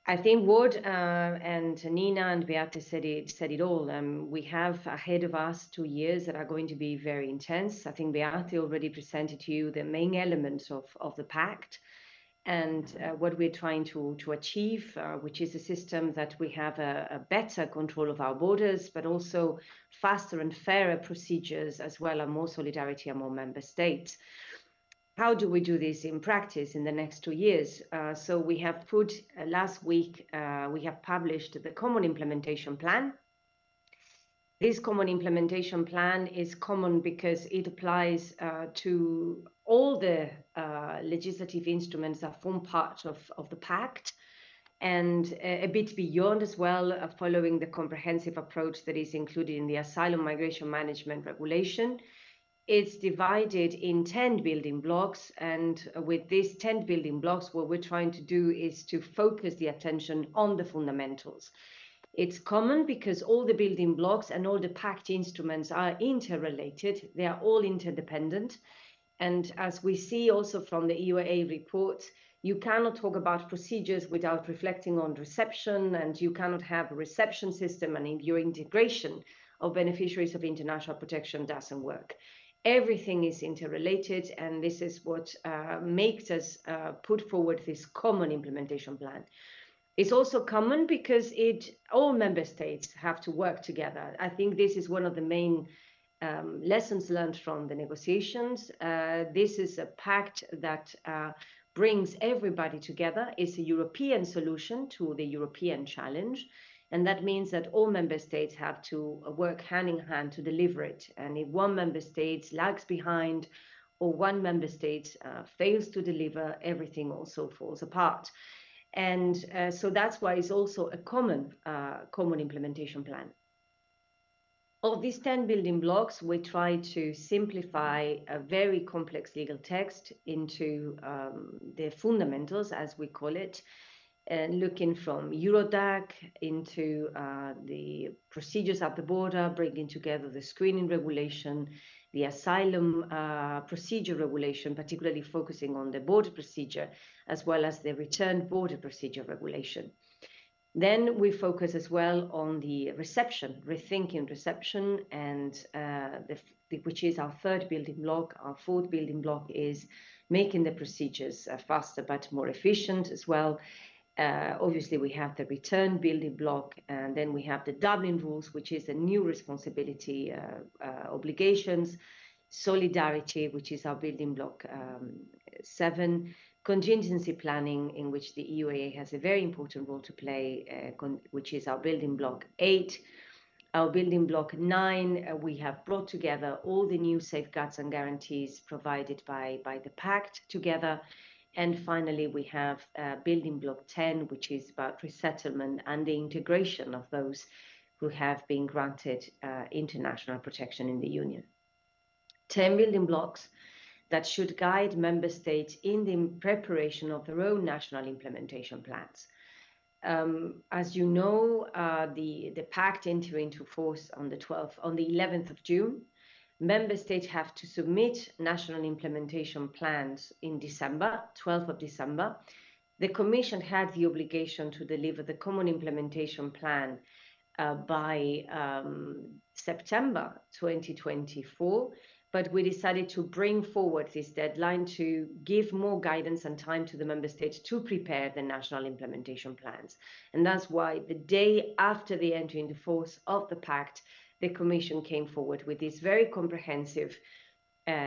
I think Ward and Nina and Beate said it all. We have ahead of us 2 years that are going to be very intense. I think Beate already presented to you the main elements of the pact and what we're trying to achieve, which is a system that we have a better control of our borders, but also faster and fairer procedures, as well as more solidarity among member states. How do we do this in practice in the next 2 years? So we have put, last week, we have published the Common Implementation Plan. This Common Implementation Plan is common because it applies to all the legislative instruments that form part of the pact, and a bit beyond as well, following the comprehensive approach that is included in the Asylum Migration Management Regulation. It's divided in 10 building blocks, and with these 10 building blocks, what we're trying to do is to focus the attention on the fundamentals. It's common because all the building blocks and all the pact instruments are interrelated. They are all interdependent. And as we see also from the EUA report, you cannot talk about procedures without reflecting on reception, and you cannot have a reception system and your integration of beneficiaries of international protection doesn't work. Everything is interrelated, and this is what makes us put forward this common implementation plan. It's also common because all member states have to work together. I think this is one of the main lessons learned from the negotiations. This is a pact that brings everybody together. It's a European solution to the European challenge. And that means that all member states have to work hand in hand to deliver it. And if one member state lags behind or one member state fails to deliver, everything also falls apart. And so that's why it's also a common implementation plan. Of these 10 building blocks, we try to simplify a very complex legal text into the fundamentals, as we call it, and looking from Eurodac into the procedures at the border, bringing together the screening regulation, the asylum procedure regulation, particularly focusing on the border procedure, as well as the return border procedure regulation. Then we focus as well on the reception, rethinking reception, and which is our third building block. Our fourth building block is making the procedures faster but more efficient as well. Obviously, we have the return building block, and then we have the Dublin rules, which is the new responsibility obligations, solidarity, which is our building block 7, contingency planning, in which the EUAA has a very important role to play, which is our building block 8. Our building block 9, we have brought together all the new safeguards and guarantees provided by the Pact together. And finally, we have building block 10, which is about resettlement and the integration of those who have been granted international protection in the Union. 10 building blocks that should guide member states in the preparation of their own national implementation plans. As you know, the Pact entered into force on the 11th of June. Member states have to submit national implementation plans in December, 12th of December. The Commission had the obligation to deliver the common implementation plan by September 2024. But we decided to bring forward this deadline to give more guidance and time to the member states to prepare the national implementation plans. And that's why the day after the entry into force of the Pact, the Commission came forward with this very comprehensive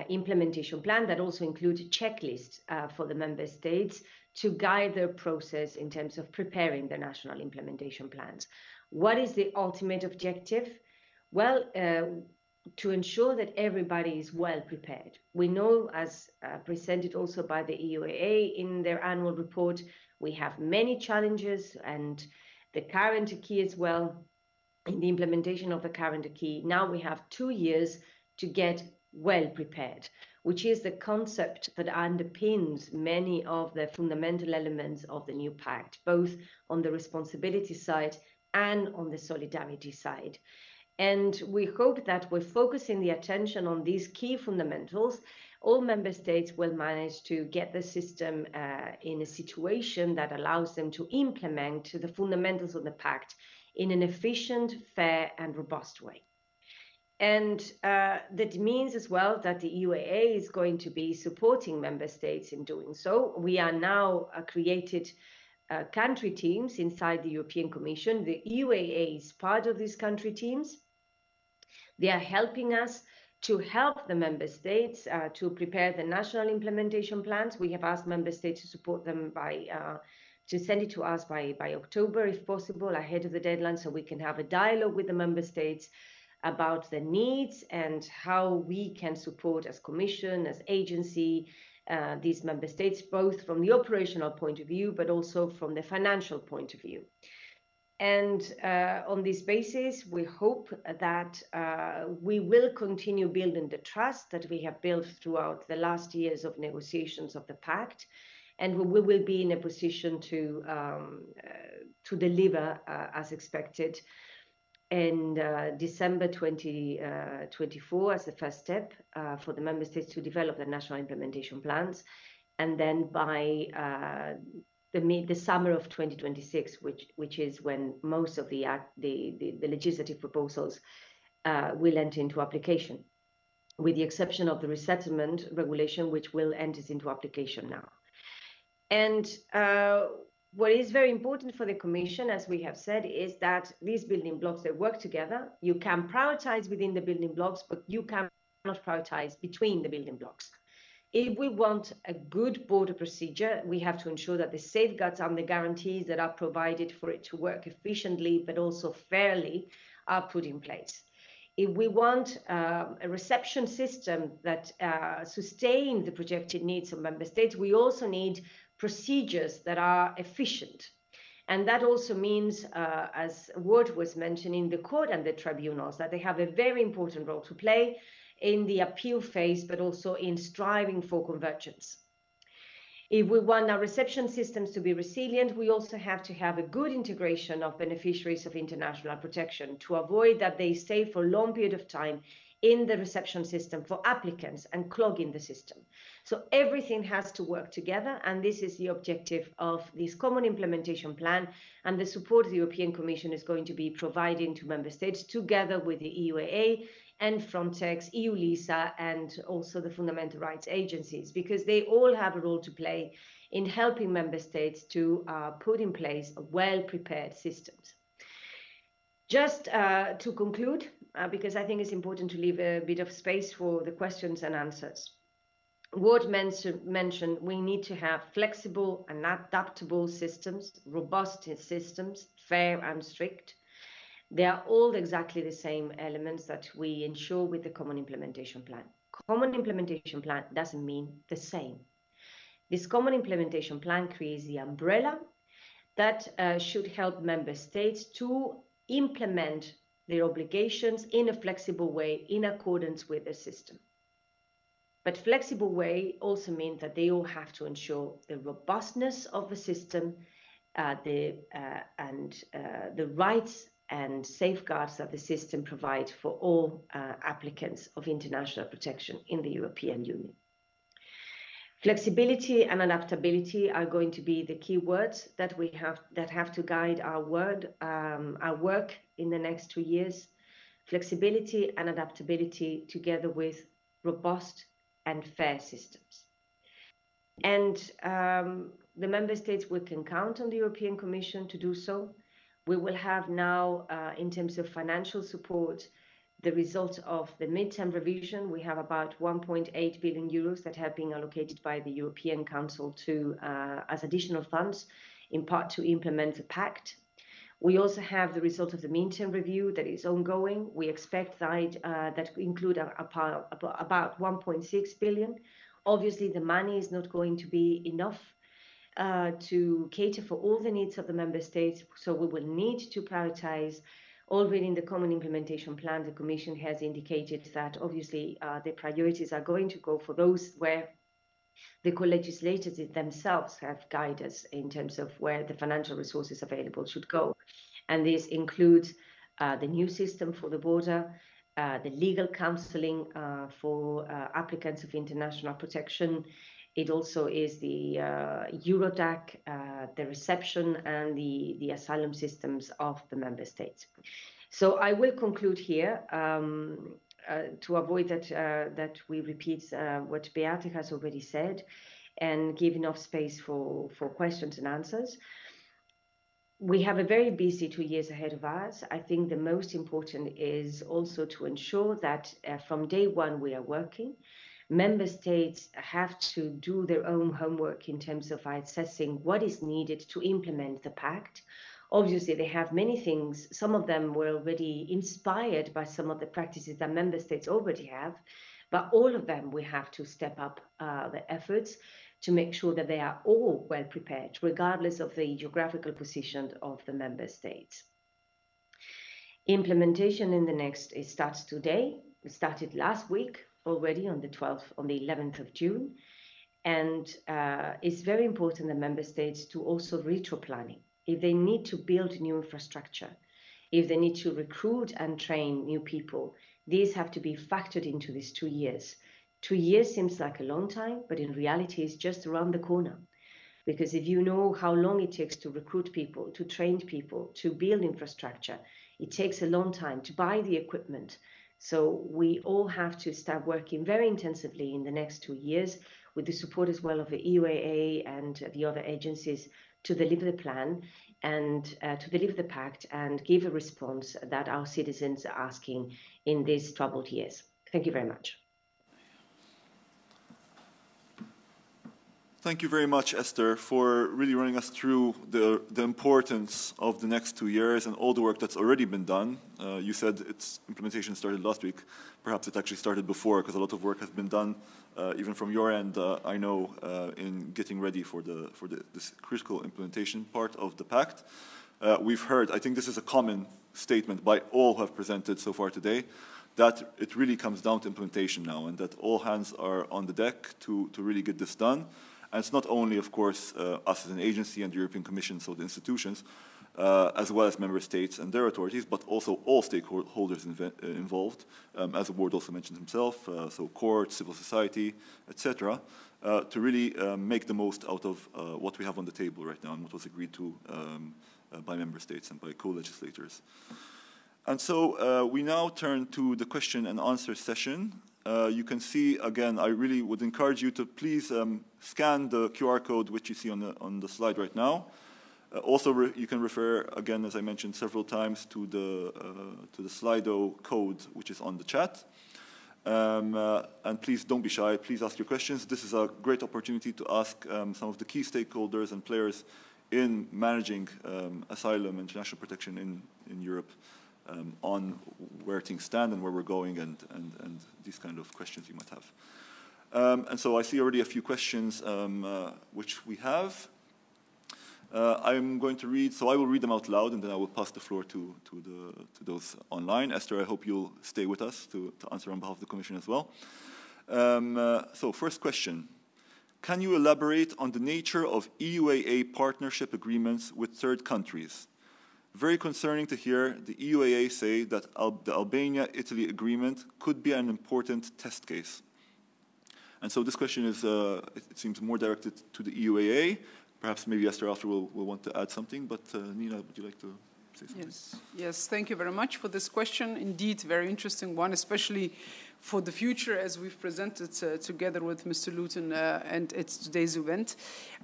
implementation plan that also includes checklists for the member states to guide their process in terms of preparing the national implementation plans. What is the ultimate objective? Well, to ensure that everybody is well prepared. We know, as presented also by the EUAA in their annual report, we have many challenges, and the current acquis as well. In the implementation of the current acquis, now we have 2 years to get well prepared, which is the concept that underpins many of the fundamental elements of the new Pact, both on the responsibility side and on the solidarity side. And we hope that we're focusing the attention on these key fundamentals. All member states will manage to get the system in a situation that allows them to implement the fundamentals of the Pact in an efficient, fair, and robust way. And that means as well that the EUAA is going to be supporting member states in doing so. We are now created country teams inside the European Commission. The EUAA is part of these country teams. They are helping us to help the member states to prepare the national implementation plans. We have asked member states to support them to send it to us by October, if possible, ahead of the deadline, so we can have a dialogue with the member states about the needs and how we can support as Commission, as agency, these member states, both from the operational point of view, but also from the financial point of view. And on this basis, we hope that we will continue building the trust that we have built throughout the last years of negotiations of the Pact, and we will be in a position to deliver as expected in December 2024 as the first step for the member states to develop their national implementation plans, and then by the summer of 2026, which is when most of the legislative proposals will enter into application, with the exception of the resettlement regulation, which will enter into application now. And what is very important for the Commission, as we have said, is that these building blocks, they work together. You can prioritize within the building blocks, but you cannot prioritize between the building blocks. If we want a good border procedure, we have to ensure that the safeguards and the guarantees that are provided for it to work efficiently, but also fairly, are put in place. If we want a reception system that sustains the projected needs of member states, we also need procedures that are efficient. And that also means, as Ward was mentioning, the court and the tribunals, that they have a very important role to play in the appeal phase, but also in striving for convergence. If we want our reception systems to be resilient, we also have to have a good integration of beneficiaries of international protection to avoid that they stay for a long period of time in the reception system for applicants and clogging the system. So everything has to work together, and this is the objective of this common implementation plan and the support the European Commission is going to be providing to member states together with the EUAA and Frontex, EU-LISA, and also the fundamental rights agencies, because they all have a role to play in helping member states to put in place well-prepared systems. Just to conclude, because I think it's important to leave a bit of space for the questions and answers. Ward mentioned we need to have flexible and adaptable systems, robust systems, fair and strict. They are all exactly the same elements that we ensure with the Common Implementation Plan. Common Implementation Plan doesn't mean the same. This Common Implementation Plan creates the umbrella that should help member states to implement their obligations in a flexible way in accordance with the system. But flexible way also means that they all have to ensure the robustness of the system, the rights and safeguards that the system provides for all applicants of international protection in the European Union. Flexibility and adaptability are going to be the key words that have to guide our work in the next 2 years. Flexibility and adaptability together with robust and fair systems. And the member states can count on the European Commission to do so. We will have now, in terms of financial support, the result of the midterm revision. We have about 1.8 billion euros that have been allocated by the European Council to as additional funds, in part to implement the pact. We also have the result of the midterm review that is ongoing. We expect that include about 1.6 billion. Obviously, the money is not going to be enough to cater for all the needs of the member states, so we will need to prioritize. Already in the Common Implementation Plan, the Commission has indicated that obviously the priorities are going to go for those where the co-legislators themselves have guided us in terms of where the financial resources available should go. And this includes the new system for the border, the legal counseling for applicants of international protection. It also is the Eurodac, the reception and the asylum systems of the member states. So I will conclude here to avoid that we repeat what Beate has already said and give enough space for questions and answers. We have a very busy 2 years ahead of us. I think the most important is also to ensure that from day one we are working. Member states have to do their own homework in terms of assessing what is needed to implement the pact. Obviously, they have many things. Some of them were already inspired by some of the practices that member states already have, but all of them we have to step up the efforts to make sure that they are all well prepared, regardless of the geographical position of the member states. Implementation it starts today. It started last week already on the 11th of June. And it's very important that member states to also retro-planning. If they need to build new infrastructure, if they need to recruit and train new people, these have to be factored into these 2 years. 2 years seems like a long time, but in reality it's just around the corner. Because if you know how long it takes to recruit people, to train people, to build infrastructure, it takes a long time to buy the equipment. So we all have to start working very intensively in the next 2 years with the support as well of the EUAA and the other agencies to deliver the plan and to deliver the pact and give a response that our citizens are asking in these troubled years. Thank you very much. Thank you very much, Esther, for really running us through the importance of the next 2 years and all the work that's already been done. You said its implementation started last week. Perhaps it actually started before, because a lot of work has been done, even from your end, I know, in getting ready for this critical implementation part of the pact. We've heard, I think this is a common statement by all who have presented so far today, that it really comes down to implementation now, and that all hands are on the deck to really get this done. And it's not only, of course, us as an agency and the European Commission, so the institutions, as well as member states and their authorities, but also all stakeholders involved, as the board also mentioned himself, so courts, civil society, etc., to really make the most out of what we have on the table right now and what was agreed to by member states and by co-legislators. And so we now turn to the question and answer session. You can see, again, I really would encourage you to please scan the QR code which you see on the slide right now. Also, you can refer, again, as I mentioned several times, to the Slido code which is on the chat. And please don't be shy, please ask your questions. This is a great opportunity to ask some of the key stakeholders and players in managing asylum and international protection in Europe on where things stand and where we're going and these kind of questions you might have. And so I see already a few questions which we have. I'm going to read, so I will read them out loud and then I will pass the floor to those online. Esther, I hope you'll stay with us to answer on behalf of the Commission as well. So first question. Can you elaborate on the nature of EUAA partnership agreements with third countries? Very concerning to hear the EUAA say that the Albania-Italy agreement could be an important test case. And so this question is, it seems more directed to the EUAA. Perhaps maybe Esther after will want to add something, but Nina, would you like to say something? Yes, thank you very much for this question. Indeed, very interesting one, especially for the future, as we've presented together with Mr. Luton and it's today's event.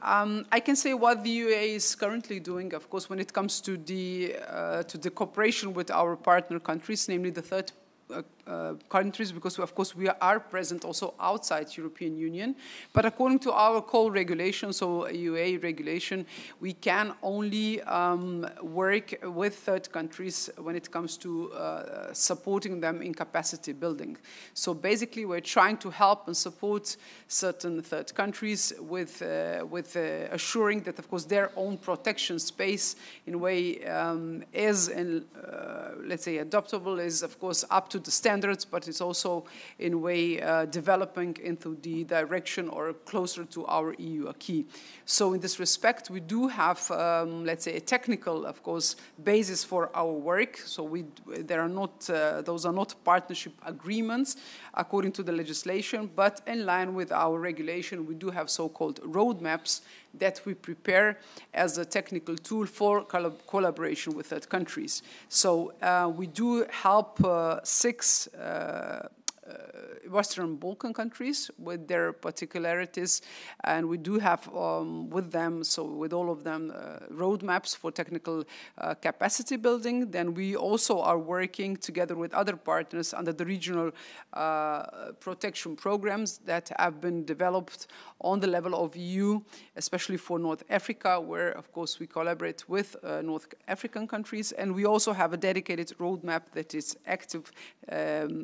I can say what the EUA is currently doing, of course, when it comes to the cooperation with our partner countries, namely the third countries, because of course we are present also outside European Union. But according to our call regulation, so EUA regulation, we can only work with third countries when it comes to supporting them in capacity building. So basically we're trying to help and support certain third countries with assuring that of course their own protection space in a way is, let's say, adoptable, is of course up to the standards, but it's also in a way developing into the direction or closer to our EU acquis. So in this respect, we do have, let's say, a technical, of course, basis for our work. So those are not partnership agreements according to the legislation, but in line with our regulation, we do have so-called roadmaps that we prepare as a technical tool for collaboration with third countries. So we do help 6 Western Balkan countries with their particularities, and we do have with them, so with all of them, roadmaps for technical capacity building. Then we also are working together with other partners under the regional protection programs that have been developed on the level of EU, especially for North Africa, where of course we collaborate with North African countries, and we also have a dedicated roadmap that is active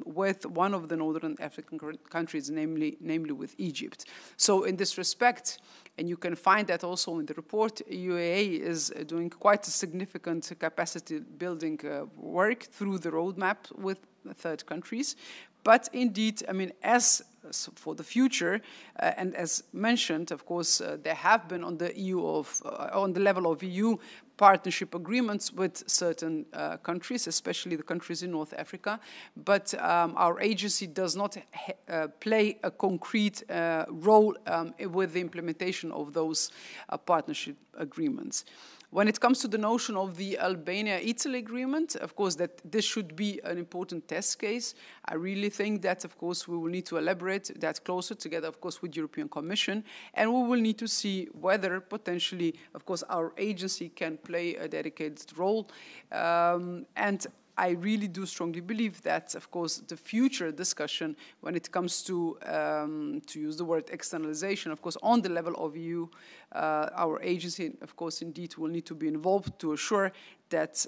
with one of the Northern African countries, namely with Egypt. So in this respect, and you can find that also in the report, EUAA is doing quite a significant capacity building work through the roadmap with third countries. But indeed, I mean, as for the future, and as mentioned, of course, there have been on the on the level of EU partnership agreements with certain countries, especially the countries in North Africa. But our agency does not play a concrete role with the implementation of those partnership agreements. When it comes to the notion of the Albania-Italy agreement, of course, that this should be an important test case. I really think that, of course, we will need to elaborate that closer together, of course, with the European Commission. And we will need to see whether potentially, of course, our agency can play a dedicated role. And I really do strongly believe that, of course, the future discussion when it comes to use the word externalization, of course, on the level of EU, our agency, of course, indeed will need to be involved to assure that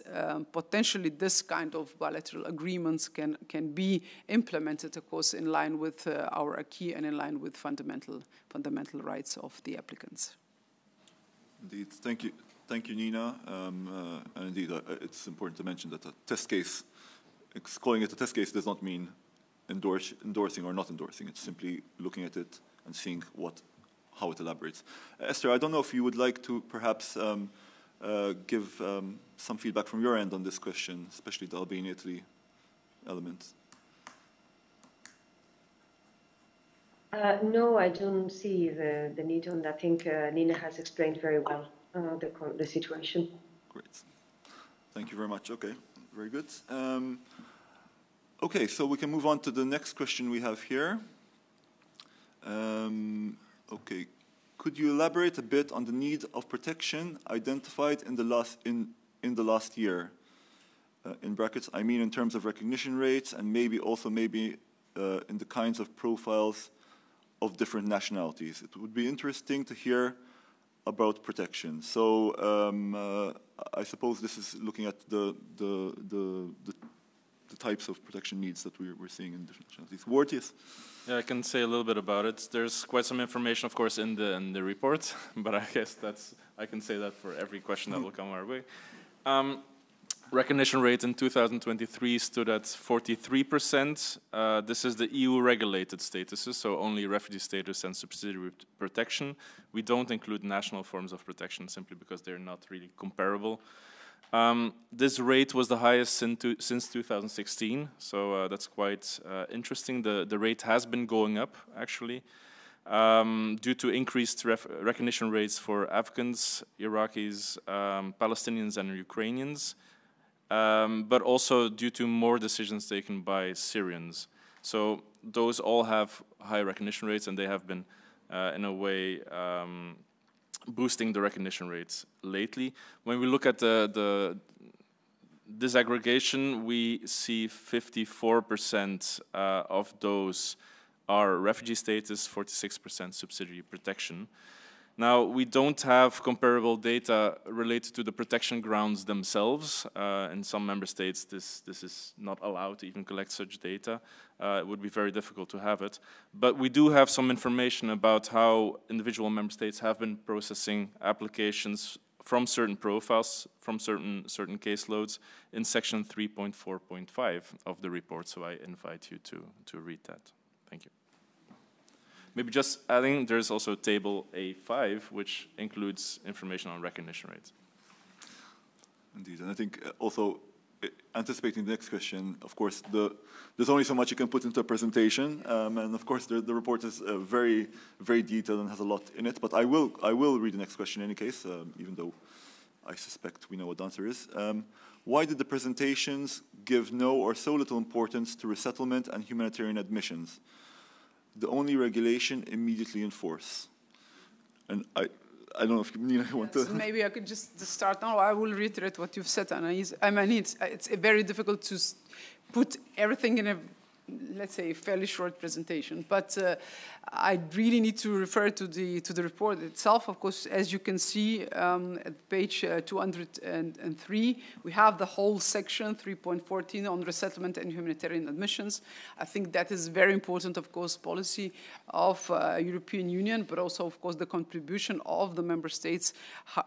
potentially this kind of bilateral agreements can be implemented, of course, in line with our acquis and in line with fundamental rights of the applicants. Indeed, thank you. Thank you, Nina. And indeed, it's important to mention that a test case, calling it a test case does not mean endorsing or not endorsing. It's simply looking at it and seeing how it elaborates. Esther, I don't know if you would like to perhaps give some feedback from your end on this question, especially the Albania-Italy element. No, I don't see the need on that. I think Nina has explained very well the situation. Great. Thank you very much. Okay, very good. Okay, so we can move on to the next question we have here. Okay, could you elaborate a bit on the need of protection identified in the last year? In brackets, I mean in terms of recognition rates and maybe in the kinds of profiles of different nationalities. It would be interesting to hear about protection. So I suppose this is looking at the types of protection needs that we're seeing in different nationalities. Ward, yes? Yeah, I can say a little bit about it. There's quite some information, of course, in the report, but I guess I can say that for every question that will come our way. Recognition rate in 2023 stood at 43%. This is the EU-regulated statuses, so only refugee status and subsidiary protection. We don't include national forms of protection simply because they're not really comparable. This rate was the highest since 2016, so that's quite interesting. The rate has been going up, actually, due to increased recognition rates for Afghans, Iraqis, Palestinians, and Ukrainians. But also due to more decisions taken by Syrians. So those all have high recognition rates, and they have been, in a way, boosting the recognition rates lately. When we look at the disaggregation, we see 54% of those are refugee status, 46% subsidiary protection. Now, we don't have comparable data related to the protection grounds themselves. In some member states, this is not allowed to even collect such data. It would be very difficult to have it. But we do have some information about how individual member states have been processing applications from certain profiles, from certain caseloads in section 3.4.5 of the report. So I invite you to read that. Thank you. Maybe just adding, there's also table A5, which includes information on recognition rates. Indeed, and I think also anticipating the next question, of course, there's only so much you can put into a presentation, and of course the report is very, very detailed and has a lot in it, but I will read the next question in any case, even though I suspect we know what the answer is. Why did the presentations give no or so little importance to resettlement and humanitarian admissions? The only regulation immediately in force. And I don't know if Nina you want to... Maybe I could just start now. I will reiterate what you've said, Anais. I mean, it's very difficult to put everything in a, let's say, fairly short presentation. But I really need to refer to the report itself. Of course, as you can see at page 203, we have the whole section 3.14 on resettlement and humanitarian admissions. I think that is very important, of course, policy of European Union, but also, of course, the contribution of the member states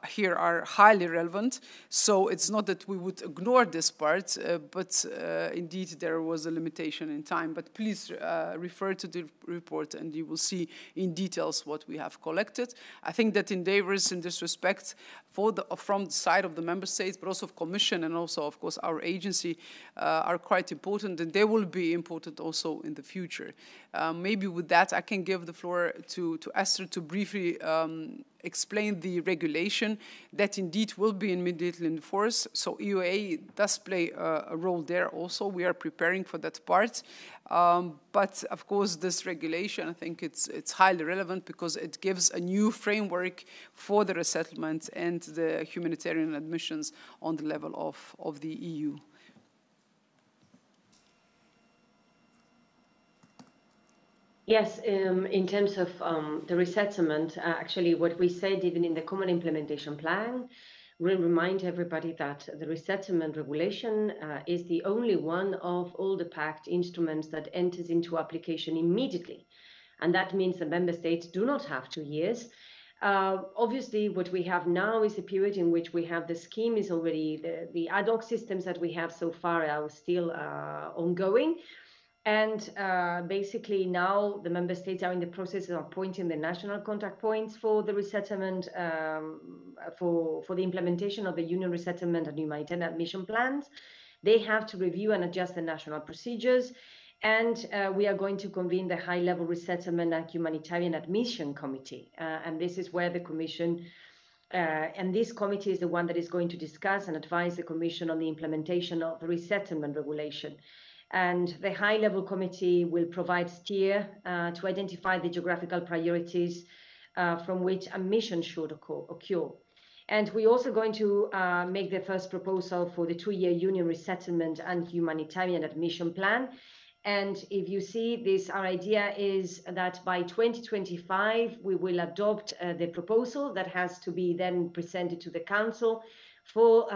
here are highly relevant. So it's not that we would ignore this part, but indeed there was a limitation in time. But please refer to the report and you will see in details what we have collected. I think that endeavors in this respect from the side of the member states, but also of Commission and also, of course, our agency are quite important, and they will be important also in the future. Maybe with that, I can give the floor to Esther to briefly explain the regulation that indeed will be immediately in force. So EUA does play a role there also. We are preparing for that part. But of course, this regulation, I think it's highly relevant because it gives a new framework for the resettlement and the humanitarian admissions on the level of the EU. Yes, in terms of the resettlement, actually what we said even in the Common Implementation Plan, we'll remind everybody that the resettlement regulation is the only one of all the pact instruments that enters into application immediately. And that means the member states do not have 2 years. Obviously, what we have now is a period in which we have the scheme is already, the ad hoc systems that we have so far are still ongoing. And basically now the member states are in the process of appointing the national contact points for the resettlement, for the implementation of the Union resettlement and humanitarian admission plans. They have to review and adjust the national procedures. And we are going to convene the high-level resettlement and humanitarian admission committee. And this is where the Commission, and this committee is the one that is going to discuss and advise the Commission on the implementation of the resettlement regulation. And the high-level committee will provide steer to identify the geographical priorities from which admission should occur. And we're also going to make the first proposal for the 2-year Union resettlement and humanitarian admission plan. And if you see this, our idea is that by 2025, we will adopt the proposal that has to be then presented to the Council for,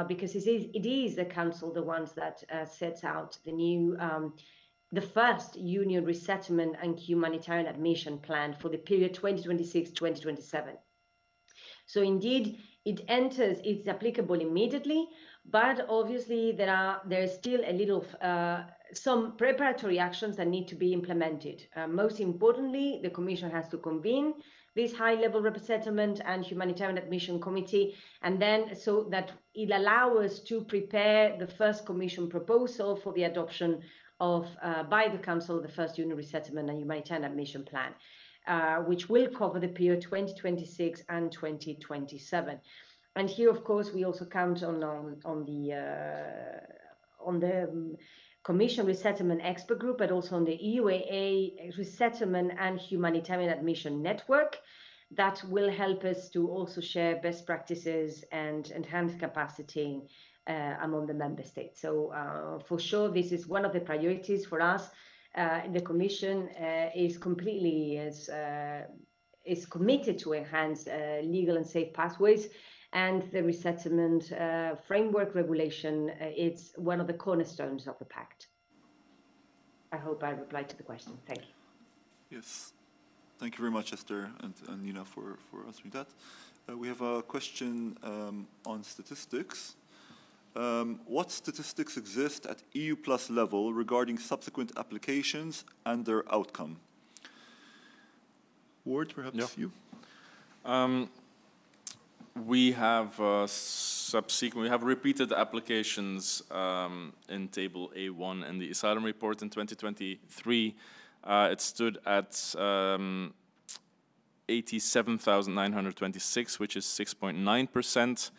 because it is the Council the ones that sets out the new, the first Union resettlement and humanitarian admission plan for the period 2026-2027. So indeed, it's applicable immediately, but obviously there's still a little, some preparatory actions that need to be implemented. Most importantly, the Commission has to convene this high-level resettlement and humanitarian admission committee, and then so that it allows us to prepare the first Commission proposal for the adoption of, by the Council, the first Union resettlement and humanitarian admission plan. Which will cover the period 2026 and 2027. And here, of course, we also count on the Commission Resettlement Expert Group, but also on the EUAA Resettlement and Humanitarian Admission Network that will help us to also share best practices and enhance capacity among the member states. So for sure, this is one of the priorities for us. The Commission is completely is committed to enhance legal and safe pathways, and the resettlement framework regulation it's one of the cornerstones of the pact. I hope I replied to the question. Thank you. Yes, thank you very much, Esther and Nina, for answering that. We have a question on statistics. What statistics exist at EU plus level regarding subsequent applications and their outcome? Ward, perhaps you? We have we have repeated applications in table A1 in the Asylum Report in 2023. It stood at 87,926, which is 6.9%.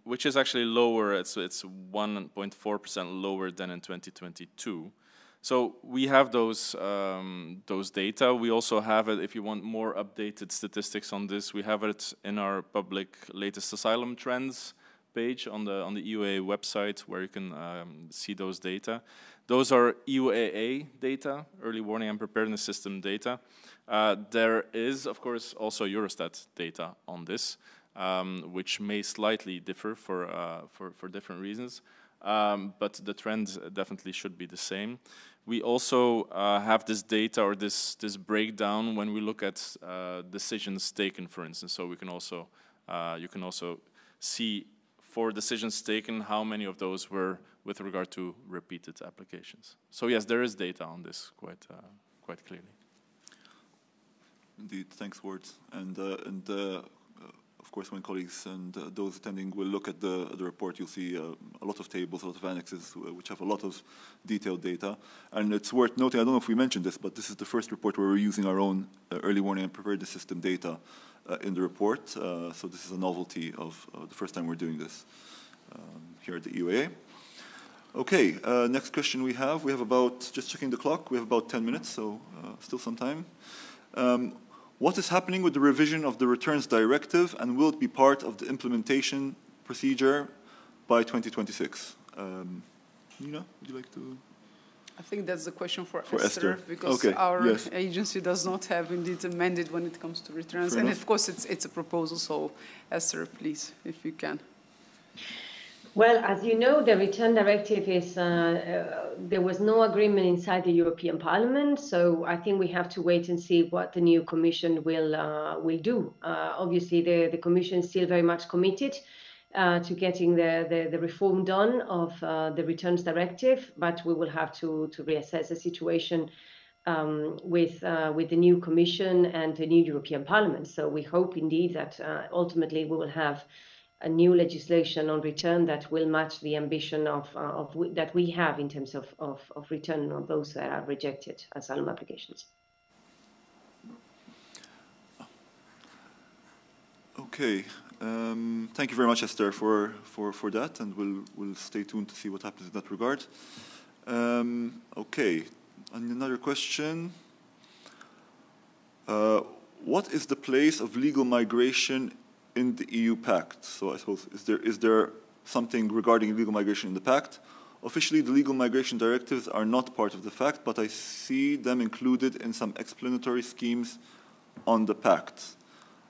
Which is actually lower. It's 1.4% lower than in 2022. So we have those data. We also have it, if you want more updated statistics on this, we have it in our public latest asylum trends page on the EUA website, where you can see those data. Those are euaa data, early warning and preparedness system data. There is, of course, also Eurostat data on this. Which may slightly differ for different reasons, but the trend definitely should be the same. We also have this data or this breakdown when we look at decisions taken, for instance. So we can also you can also see for decisions taken how many of those were with regard to repeated applications. So yes, there is data on this quite clearly. Indeed, thanks, Ward. And of course, when colleagues and those attending will look at the report, you'll see a lot of tables, a lot of annexes, which have a lot of detailed data. And it's worth noting, I don't know if we mentioned this, but this is the first report where we're using our own early warning and preparedness system data in the report. So this is a novelty of the first time we're doing this here at the EUA. Okay, next question we have about, just checking the clock, we have about 10 minutes, so still some time. What is happening with the revision of the Returns Directive, and will it be part of the implementation procedure by 2026? Nina, would you like to? I think that's the question for Esther, Esther, because our agency does not have indeed amended when it comes to returns. Fair and enough. Of course, it's a proposal, so Esther, please, if you can. Well, as you know, the Return Directive is, there was no agreement inside the European Parliament, so I think we have to wait and see what the new Commission will do. Obviously, the Commission is still very much committed to getting the reform done of the returns directive, but we will have to reassess the situation with the new Commission and the new European Parliament. So we hope indeed that ultimately we will have a new legislation on return that will match the ambition that we have in terms of return on those that are rejected asylum applications. Okay. Thank you very much, Esther, for that, and we'll stay tuned to see what happens in that regard. Okay, and another question. What is the place of legal migration in the EU Pact? So I suppose, is there something regarding legal migration in the Pact? Officially, the legal migration directives are not part of the Pact, but I see them included in some explanatory schemes on the Pact.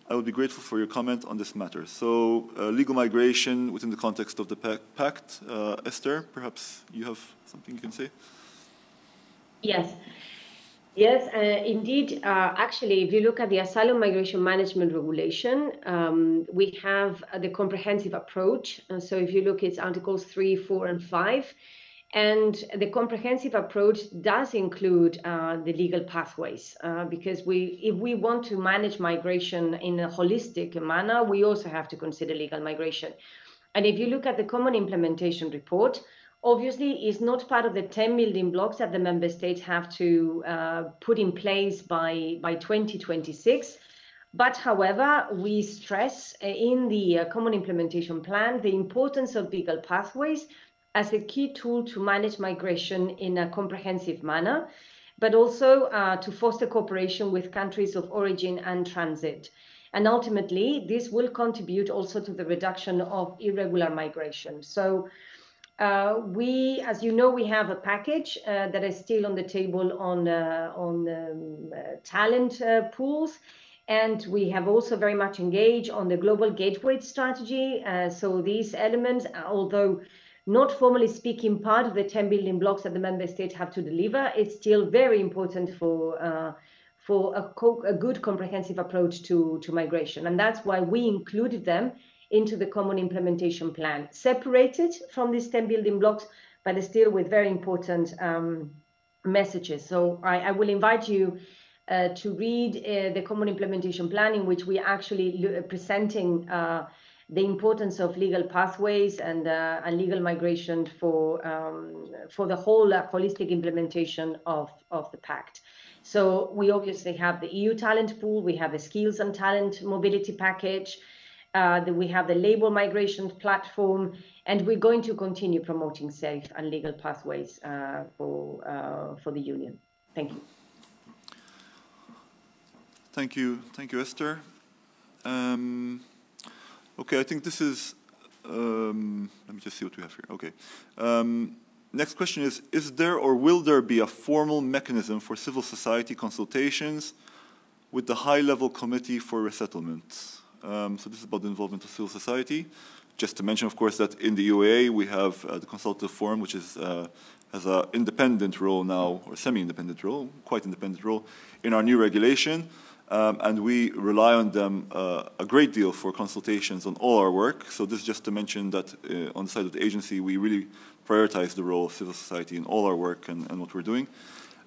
I would be grateful for your comment on this matter. So, legal migration within the context of the Pact. Esther, perhaps you have something you can say? Yes. Yes, indeed. Actually, if you look at the Asylum Migration Management Regulation, we have the comprehensive approach. So if you look, it's Articles 3, 4, and 5. And the comprehensive approach does include the legal pathways, because if we want to manage migration in a holistic manner, we also have to consider legal migration. And if you look at the Common Implementation Report, obviously it's not part of the 10 building blocks that the member states have to put in place by 2026. But however, we stress in the Common Implementation Plan the importance of legal pathways as a key tool to manage migration in a comprehensive manner, but also to foster cooperation with countries of origin and transit. And ultimately, this will contribute also to the reduction of irregular migration. So as you know, we have a package that is still on the table on talent pools. And we have also very much engaged on the global gateway strategy. So these elements, although not formally speaking part of the 10 building blocks that the member states have to deliver, it's still very important for a good comprehensive approach to migration. And that's why we included them into the Common Implementation Plan, separated from these 10 building blocks, but still with very important messages. So I will invite you to read the Common Implementation Plan, in which we are actually presenting the importance of legal pathways and legal migration for the whole holistic implementation of the Pact. So we obviously have the EU talent pool, we have the skills and talent mobility package, we have the labor migration platform, and we're going to continue promoting safe and legal pathways for the Union. Thank you. Thank you, Esther. Okay, I think this is, let me just see what we have here. Okay. Next question is there or will there be a formal mechanism for civil society consultations with the high-level committee for resettlement? So this is about the involvement of civil society. Just to mention, of course, that in the EUA we have the consultative forum, which is, has an independent role now, or semi-independent role, quite independent role, in our new regulation. And we rely on them a great deal for consultations on all our work. So this is just to mention that on the side of the agency, we really prioritize the role of civil society in all our work and what we're doing.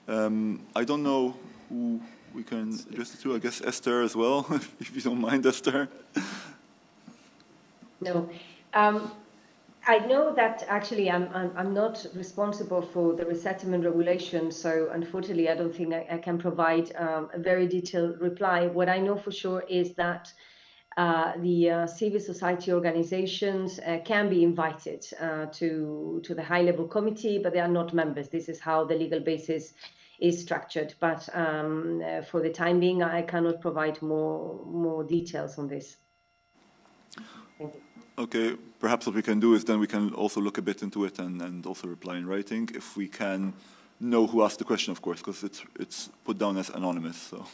I don't know who we can address it to. I guess Esther as well, if you don't mind, Esther. No. I know that actually I'm not responsible for the resettlement regulation, so unfortunately I don't think I can provide a very detailed reply. What I know for sure is that the civil society organizations can be invited to the high-level committee, but they are not members. This is how the legal basis is structured. But for the time being, I cannot provide more details on this. Thank you. Okay, perhaps what we can do is then we can also look a bit into it and also reply in writing if we can know who asked the question, of course, because it's put down as anonymous. So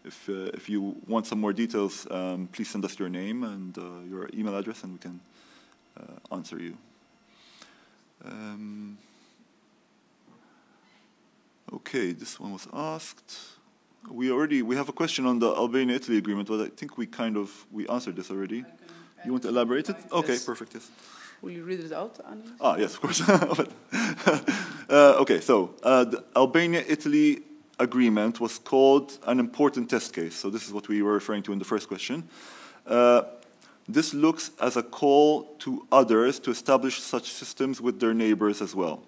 if you want some more details, please send us your name and your email address and we can answer you. Okay, this one was asked. We have a question on the Albania-Italy agreement, but I think we answered this already. You want to elaborate it? Okay, Yes. perfect, yes. Will you read it out, Annie? Ah, yes, of course. Okay, so the Albania-Italy agreement was called an important test case. So this is what we were referring to in the first question. This looks as a call to others to establish such systems with their neighbors as well.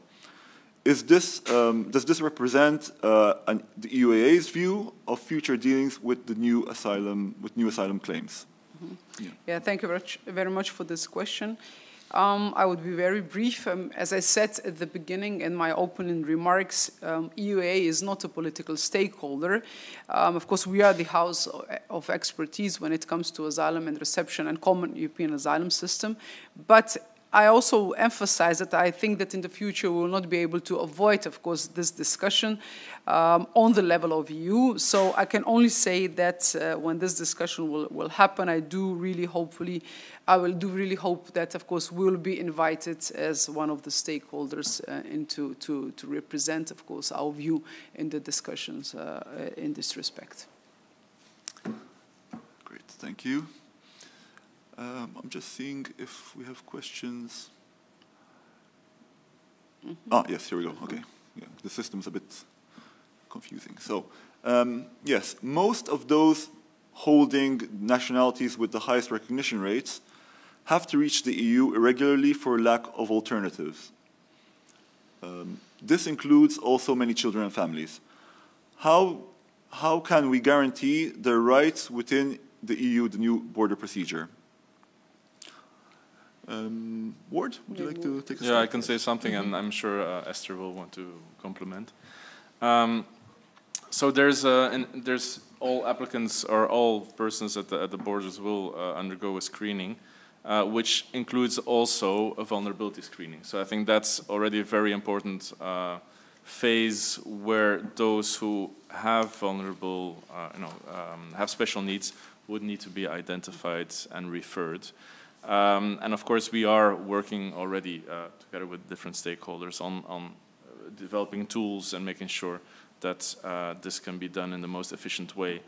Is this, does this represent the EUA's view of future dealings with the new asylum claims? Mm-hmm. Yeah, thank you very much for this question. I would be very brief. As I said at the beginning in my opening remarks, EUA is not a political stakeholder. Of course, we are the house of expertise when it comes to asylum and reception and common European asylum system. But I also emphasize that I think that in the future we will not be able to avoid, of course, this discussion on the level of EU. So I can only say that when this discussion will happen, I do really hope that, of course, we'll be invited as one of the stakeholders to represent, of course, our view in the discussions in this respect. Great, thank you. I'm just seeing if we have questions. Mm-hmm. Ah, yes, here we go. Okay, yeah, the system's a bit confusing. So, yes, most of those holding nationalities with the highest recognition rates have to reach the EU irregularly for lack of alternatives. This includes also many children and families. How can we guarantee their rights within the EU, the new border procedure? Ward, would you like to take a start? Yeah, I can say something, and I'm sure Esther will want to complement. So there's all applicants or all persons at the borders will undergo a screening, which includes also a vulnerability screening. So I think that's already a very important phase where those who have vulnerable, have special needs would need to be identified and referred. And of course, we are working already together with different stakeholders on developing tools and making sure that this can be done in the most efficient way.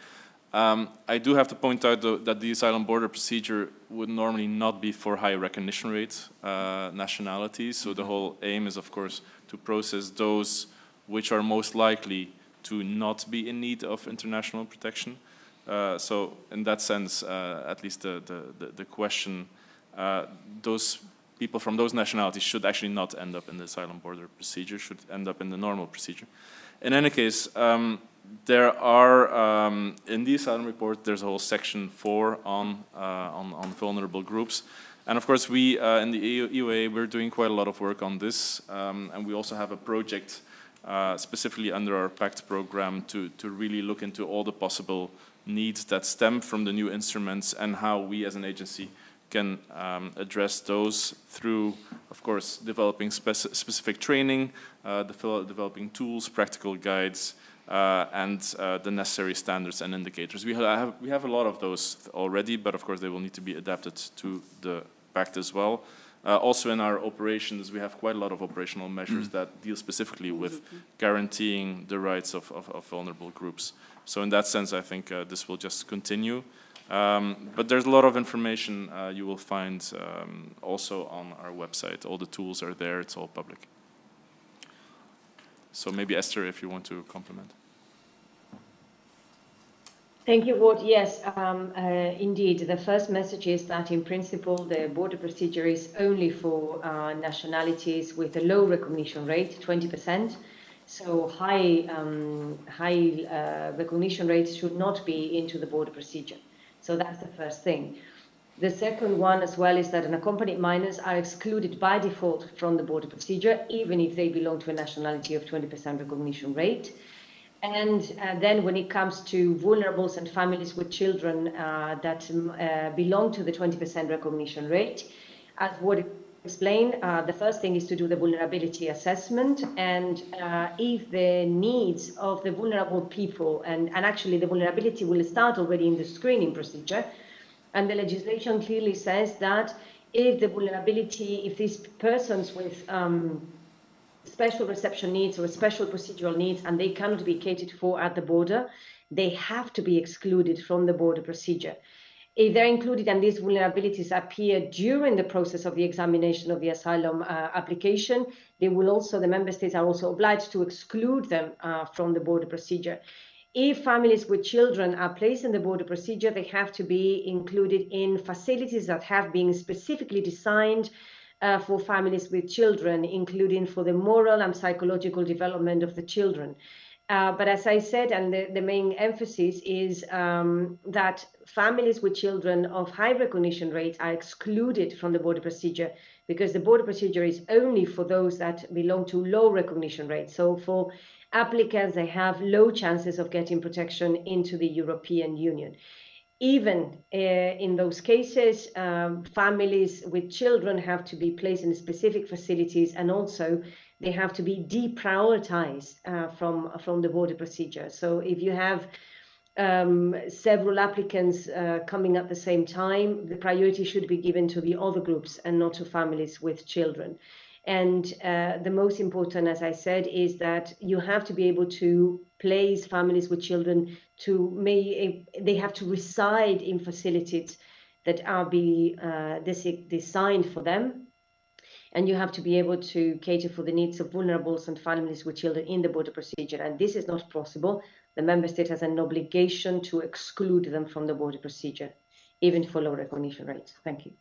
I do have to point out, though, that the asylum border procedure would normally not be for high recognition rate nationalities. So the whole aim is, of course, to process those which are most likely to not be in need of international protection. So in that sense, at least the question, those people from those nationalities should actually not end up in the asylum border procedure, should end up in the normal procedure. In any case, there are, in the Asylum Report, there's a whole section 4 on vulnerable groups. And of course, we, in the EUA, we're doing quite a lot of work on this. And we also have a project specifically under our PACT program to really look into all the possible needs that stem from the new instruments and how we as an agency can address those through, of course, developing specific training, developing tools, practical guides, and the necessary standards and indicators. We have a lot of those already, but of course they will need to be adapted to the PACT as well. Also in our operations, we have quite a lot of operational measures that deal specifically with guaranteeing the rights of vulnerable groups. So in that sense, I think this will just continue. But there's a lot of information you will find also on our website. All the tools are there, it's all public. So maybe Esther, if you want to complement. Thank you, Ward. Yes, indeed. The first message is that in principle, the border procedure is only for nationalities with a low recognition rate, 20%. So high recognition rates should not be into the border procedure. So that's the first thing. The second one as well is that unaccompanied minors are excluded by default from the border procedure, even if they belong to a nationality of 20% recognition rate. And then when it comes to vulnerables and families with children that belong to the 20% recognition rate, as Ward explained, the first thing is to do the vulnerability assessment. And if the needs of the vulnerable people, and actually the vulnerability will start already in the screening procedure, and the legislation clearly says that if the vulnerability, if these persons with special reception needs or special procedural needs and they cannot be catered for at the border, they have to be excluded from the border procedure. If they're included and these vulnerabilities appear during the process of the examination of the asylum application, the member states are also obliged to exclude them from the border procedure. If families with children are placed in the border procedure, they have to be included in facilities that have been specifically designed for families with children, including for the moral and psychological development of the children. But as I said, and the main emphasis is that families with children of high recognition rates are excluded from the border procedure, because the border procedure is only for those that belong to low recognition rates. So for applicants, they have low chances of getting protection into the European Union. Even in those cases, families with children have to be placed in specific facilities, and also they have to be deprioritized from the border procedure. So if you have several applicants coming at the same time, the priority should be given to the other groups and not to families with children. And the most important, as I said, is that you have to be able to place families with children they have to reside in facilities that are designed for them. And you have to be able to cater for the needs of vulnerables and families with children in the border procedure. And this is not possible. The member state has an obligation to exclude them from the border procedure, even for low recognition rates. Thank you.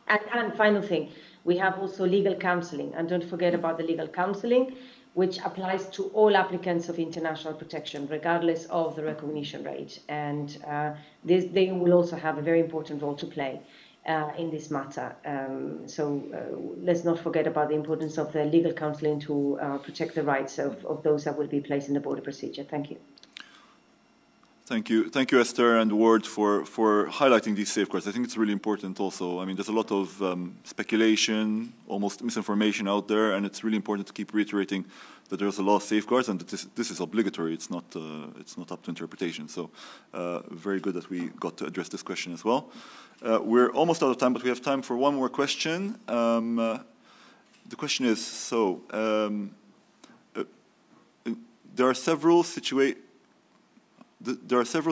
And final thing, we have also legal counseling. And don't forget about the legal counseling, which applies to all applicants of international protection, regardless of the recognition rate. And they will also have a very important role to play in this matter. So let's not forget about the importance of the legal counseling to protect the rights of those that will be placed in the border procedure. Thank you. Thank you, Esther and Ward, for highlighting these safeguards. I think it's really important also. I mean, there's a lot of speculation, almost misinformation out there, and it's really important to keep reiterating that there's a lot of safeguards and that this is obligatory. It's not up to interpretation. So very good that we got to address this question as well. We're almost out of time, but we have time for one more question. The question is, so there are several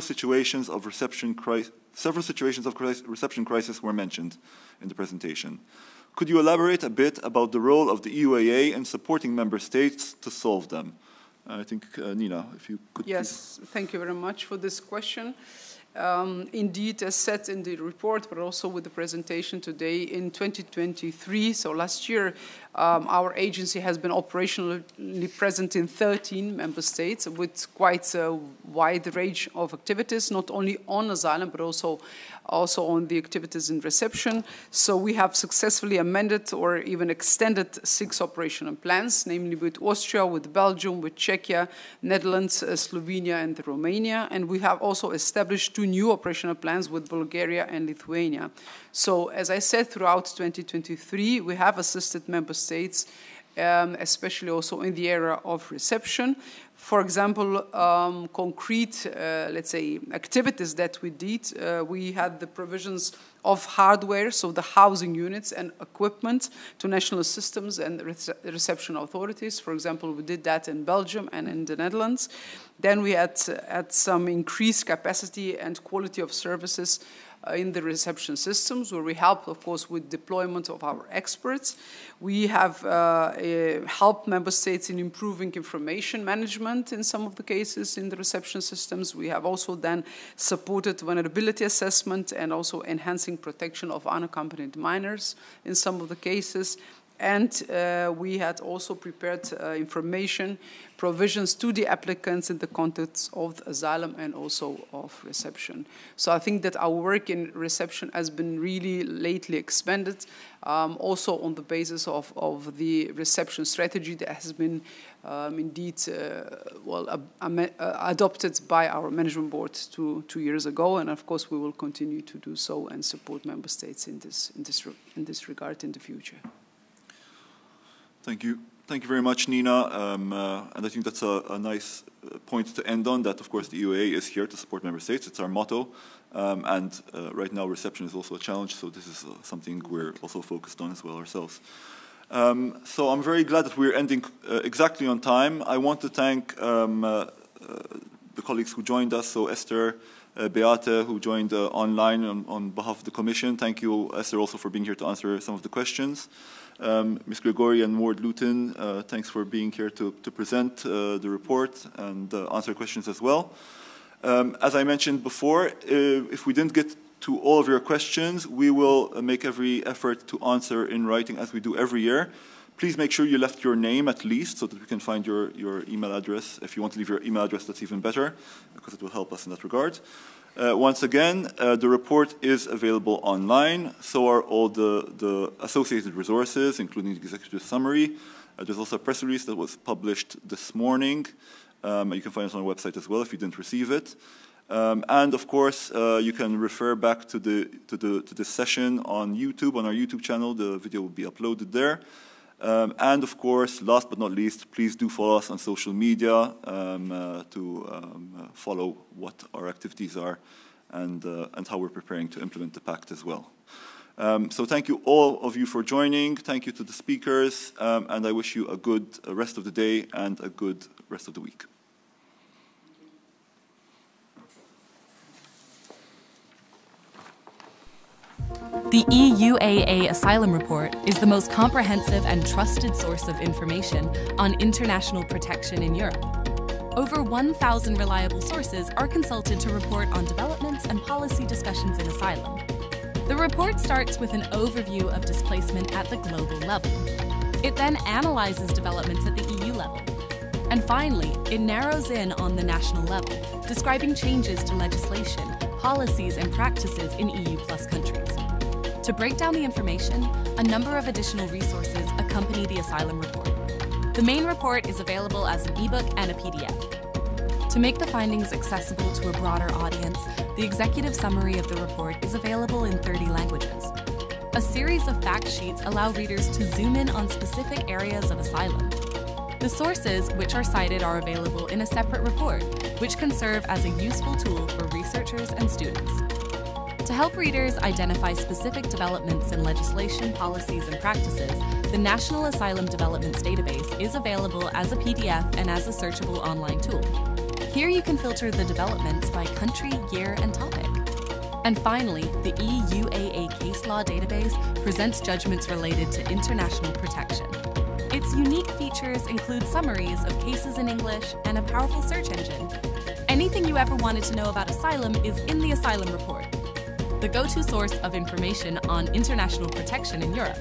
situations of reception crisis were mentioned in the presentation. Could you elaborate a bit about the role of the EUAA in supporting member states to solve them? I think, Nina, if you could. Yes, thank you very much for this question. Indeed, as said in the report, but also with the presentation today, in 2023, so last year, our agency has been operationally present in 13 member states with quite a wide range of activities, not only on asylum, but also on the activities in reception. So we have successfully amended or even extended 6 operational plans, namely with Austria, with Belgium, with Czechia, Netherlands, Slovenia, and Romania. And we have also established 2 new operational plans with Bulgaria and Lithuania. So as I said, throughout 2023, we have assisted member states, especially also in the area of reception. For example, concrete, let's say, activities that we did, we had the provisions of hardware, so the housing units and equipment to national systems and reception authorities. For example, we did that in Belgium and in the Netherlands. Then we had some increased capacity and quality of services in the reception systems, where we help, of course, with deployment of our experts. We have helped member states in improving information management in some of the cases in the reception systems. We have also then supported vulnerability assessment and also enhancing protection of unaccompanied minors in some of the cases. And we had also prepared information provisions to the applicants in the context of asylum and also of reception. So I think that our work in reception has been really lately expanded, also on the basis of the reception strategy that has been indeed adopted by our management board 2 years ago. And of course, we will continue to do so and support member states in this regard in the future. Thank you. Thank you very much, Nina. And I think that's a nice point to end on, that, of course, the EUA is here to support member states. It's our motto. And right now, reception is also a challenge, so this is something we're also focused on as well ourselves. So I'm very glad that we're ending exactly on time. I want to thank the colleagues who joined us, so Esther, Beate, who joined online on behalf of the Commission. Thank you, Esther, also for being here to answer some of the questions. Ms. Gregori and Ward Luton, thanks for being here to present the report and answer questions as well. As I mentioned before, if we didn't get to all of your questions, we will make every effort to answer in writing as we do every year. Please make sure you left your name at least so that we can find your email address. If you want to leave your email address, that's even better because it will help us in that regard. Once again, the report is available online. So are all the associated resources, including the executive summary. There's also a press release that was published this morning. You can find it on our website as well if you didn't receive it. And of course, you can refer back to this session on YouTube, on our YouTube channel. The video will be uploaded there. And of course, last but not least, please do follow us on social media to follow what our activities are and how we're preparing to implement the pact as well. So thank you all of you for joining. Thank you to the speakers, and I wish you a good rest of the day and a good rest of the week. The EUAA Asylum Report is the most comprehensive and trusted source of information on international protection in Europe. Over 1,000 reliable sources are consulted to report on developments and policy discussions in asylum. The report starts with an overview of displacement at the global level. It then analyzes developments at the EU level. And finally, it narrows in on the national level, describing changes to legislation, policies, and practices in EU+ countries. To break down the information, a number of additional resources accompany the Asylum Report. The main report is available as an ebook and a PDF. To make the findings accessible to a broader audience, the executive summary of the report is available in 30 languages. A series of fact sheets allow readers to zoom in on specific areas of asylum. The sources which are cited are available in a separate report, which can serve as a useful tool for researchers and students. To help readers identify specific developments in legislation, policies, and practices, the National Asylum Developments Database is available as a PDF and as a searchable online tool. Here you can filter the developments by country, year, and topic. And finally, the EUAA Case Law Database presents judgments related to international protection. Its unique features include summaries of cases in English and a powerful search engine. Anything you ever wanted to know about asylum is in the Asylum Report, the go-to source of information on international protection in Europe.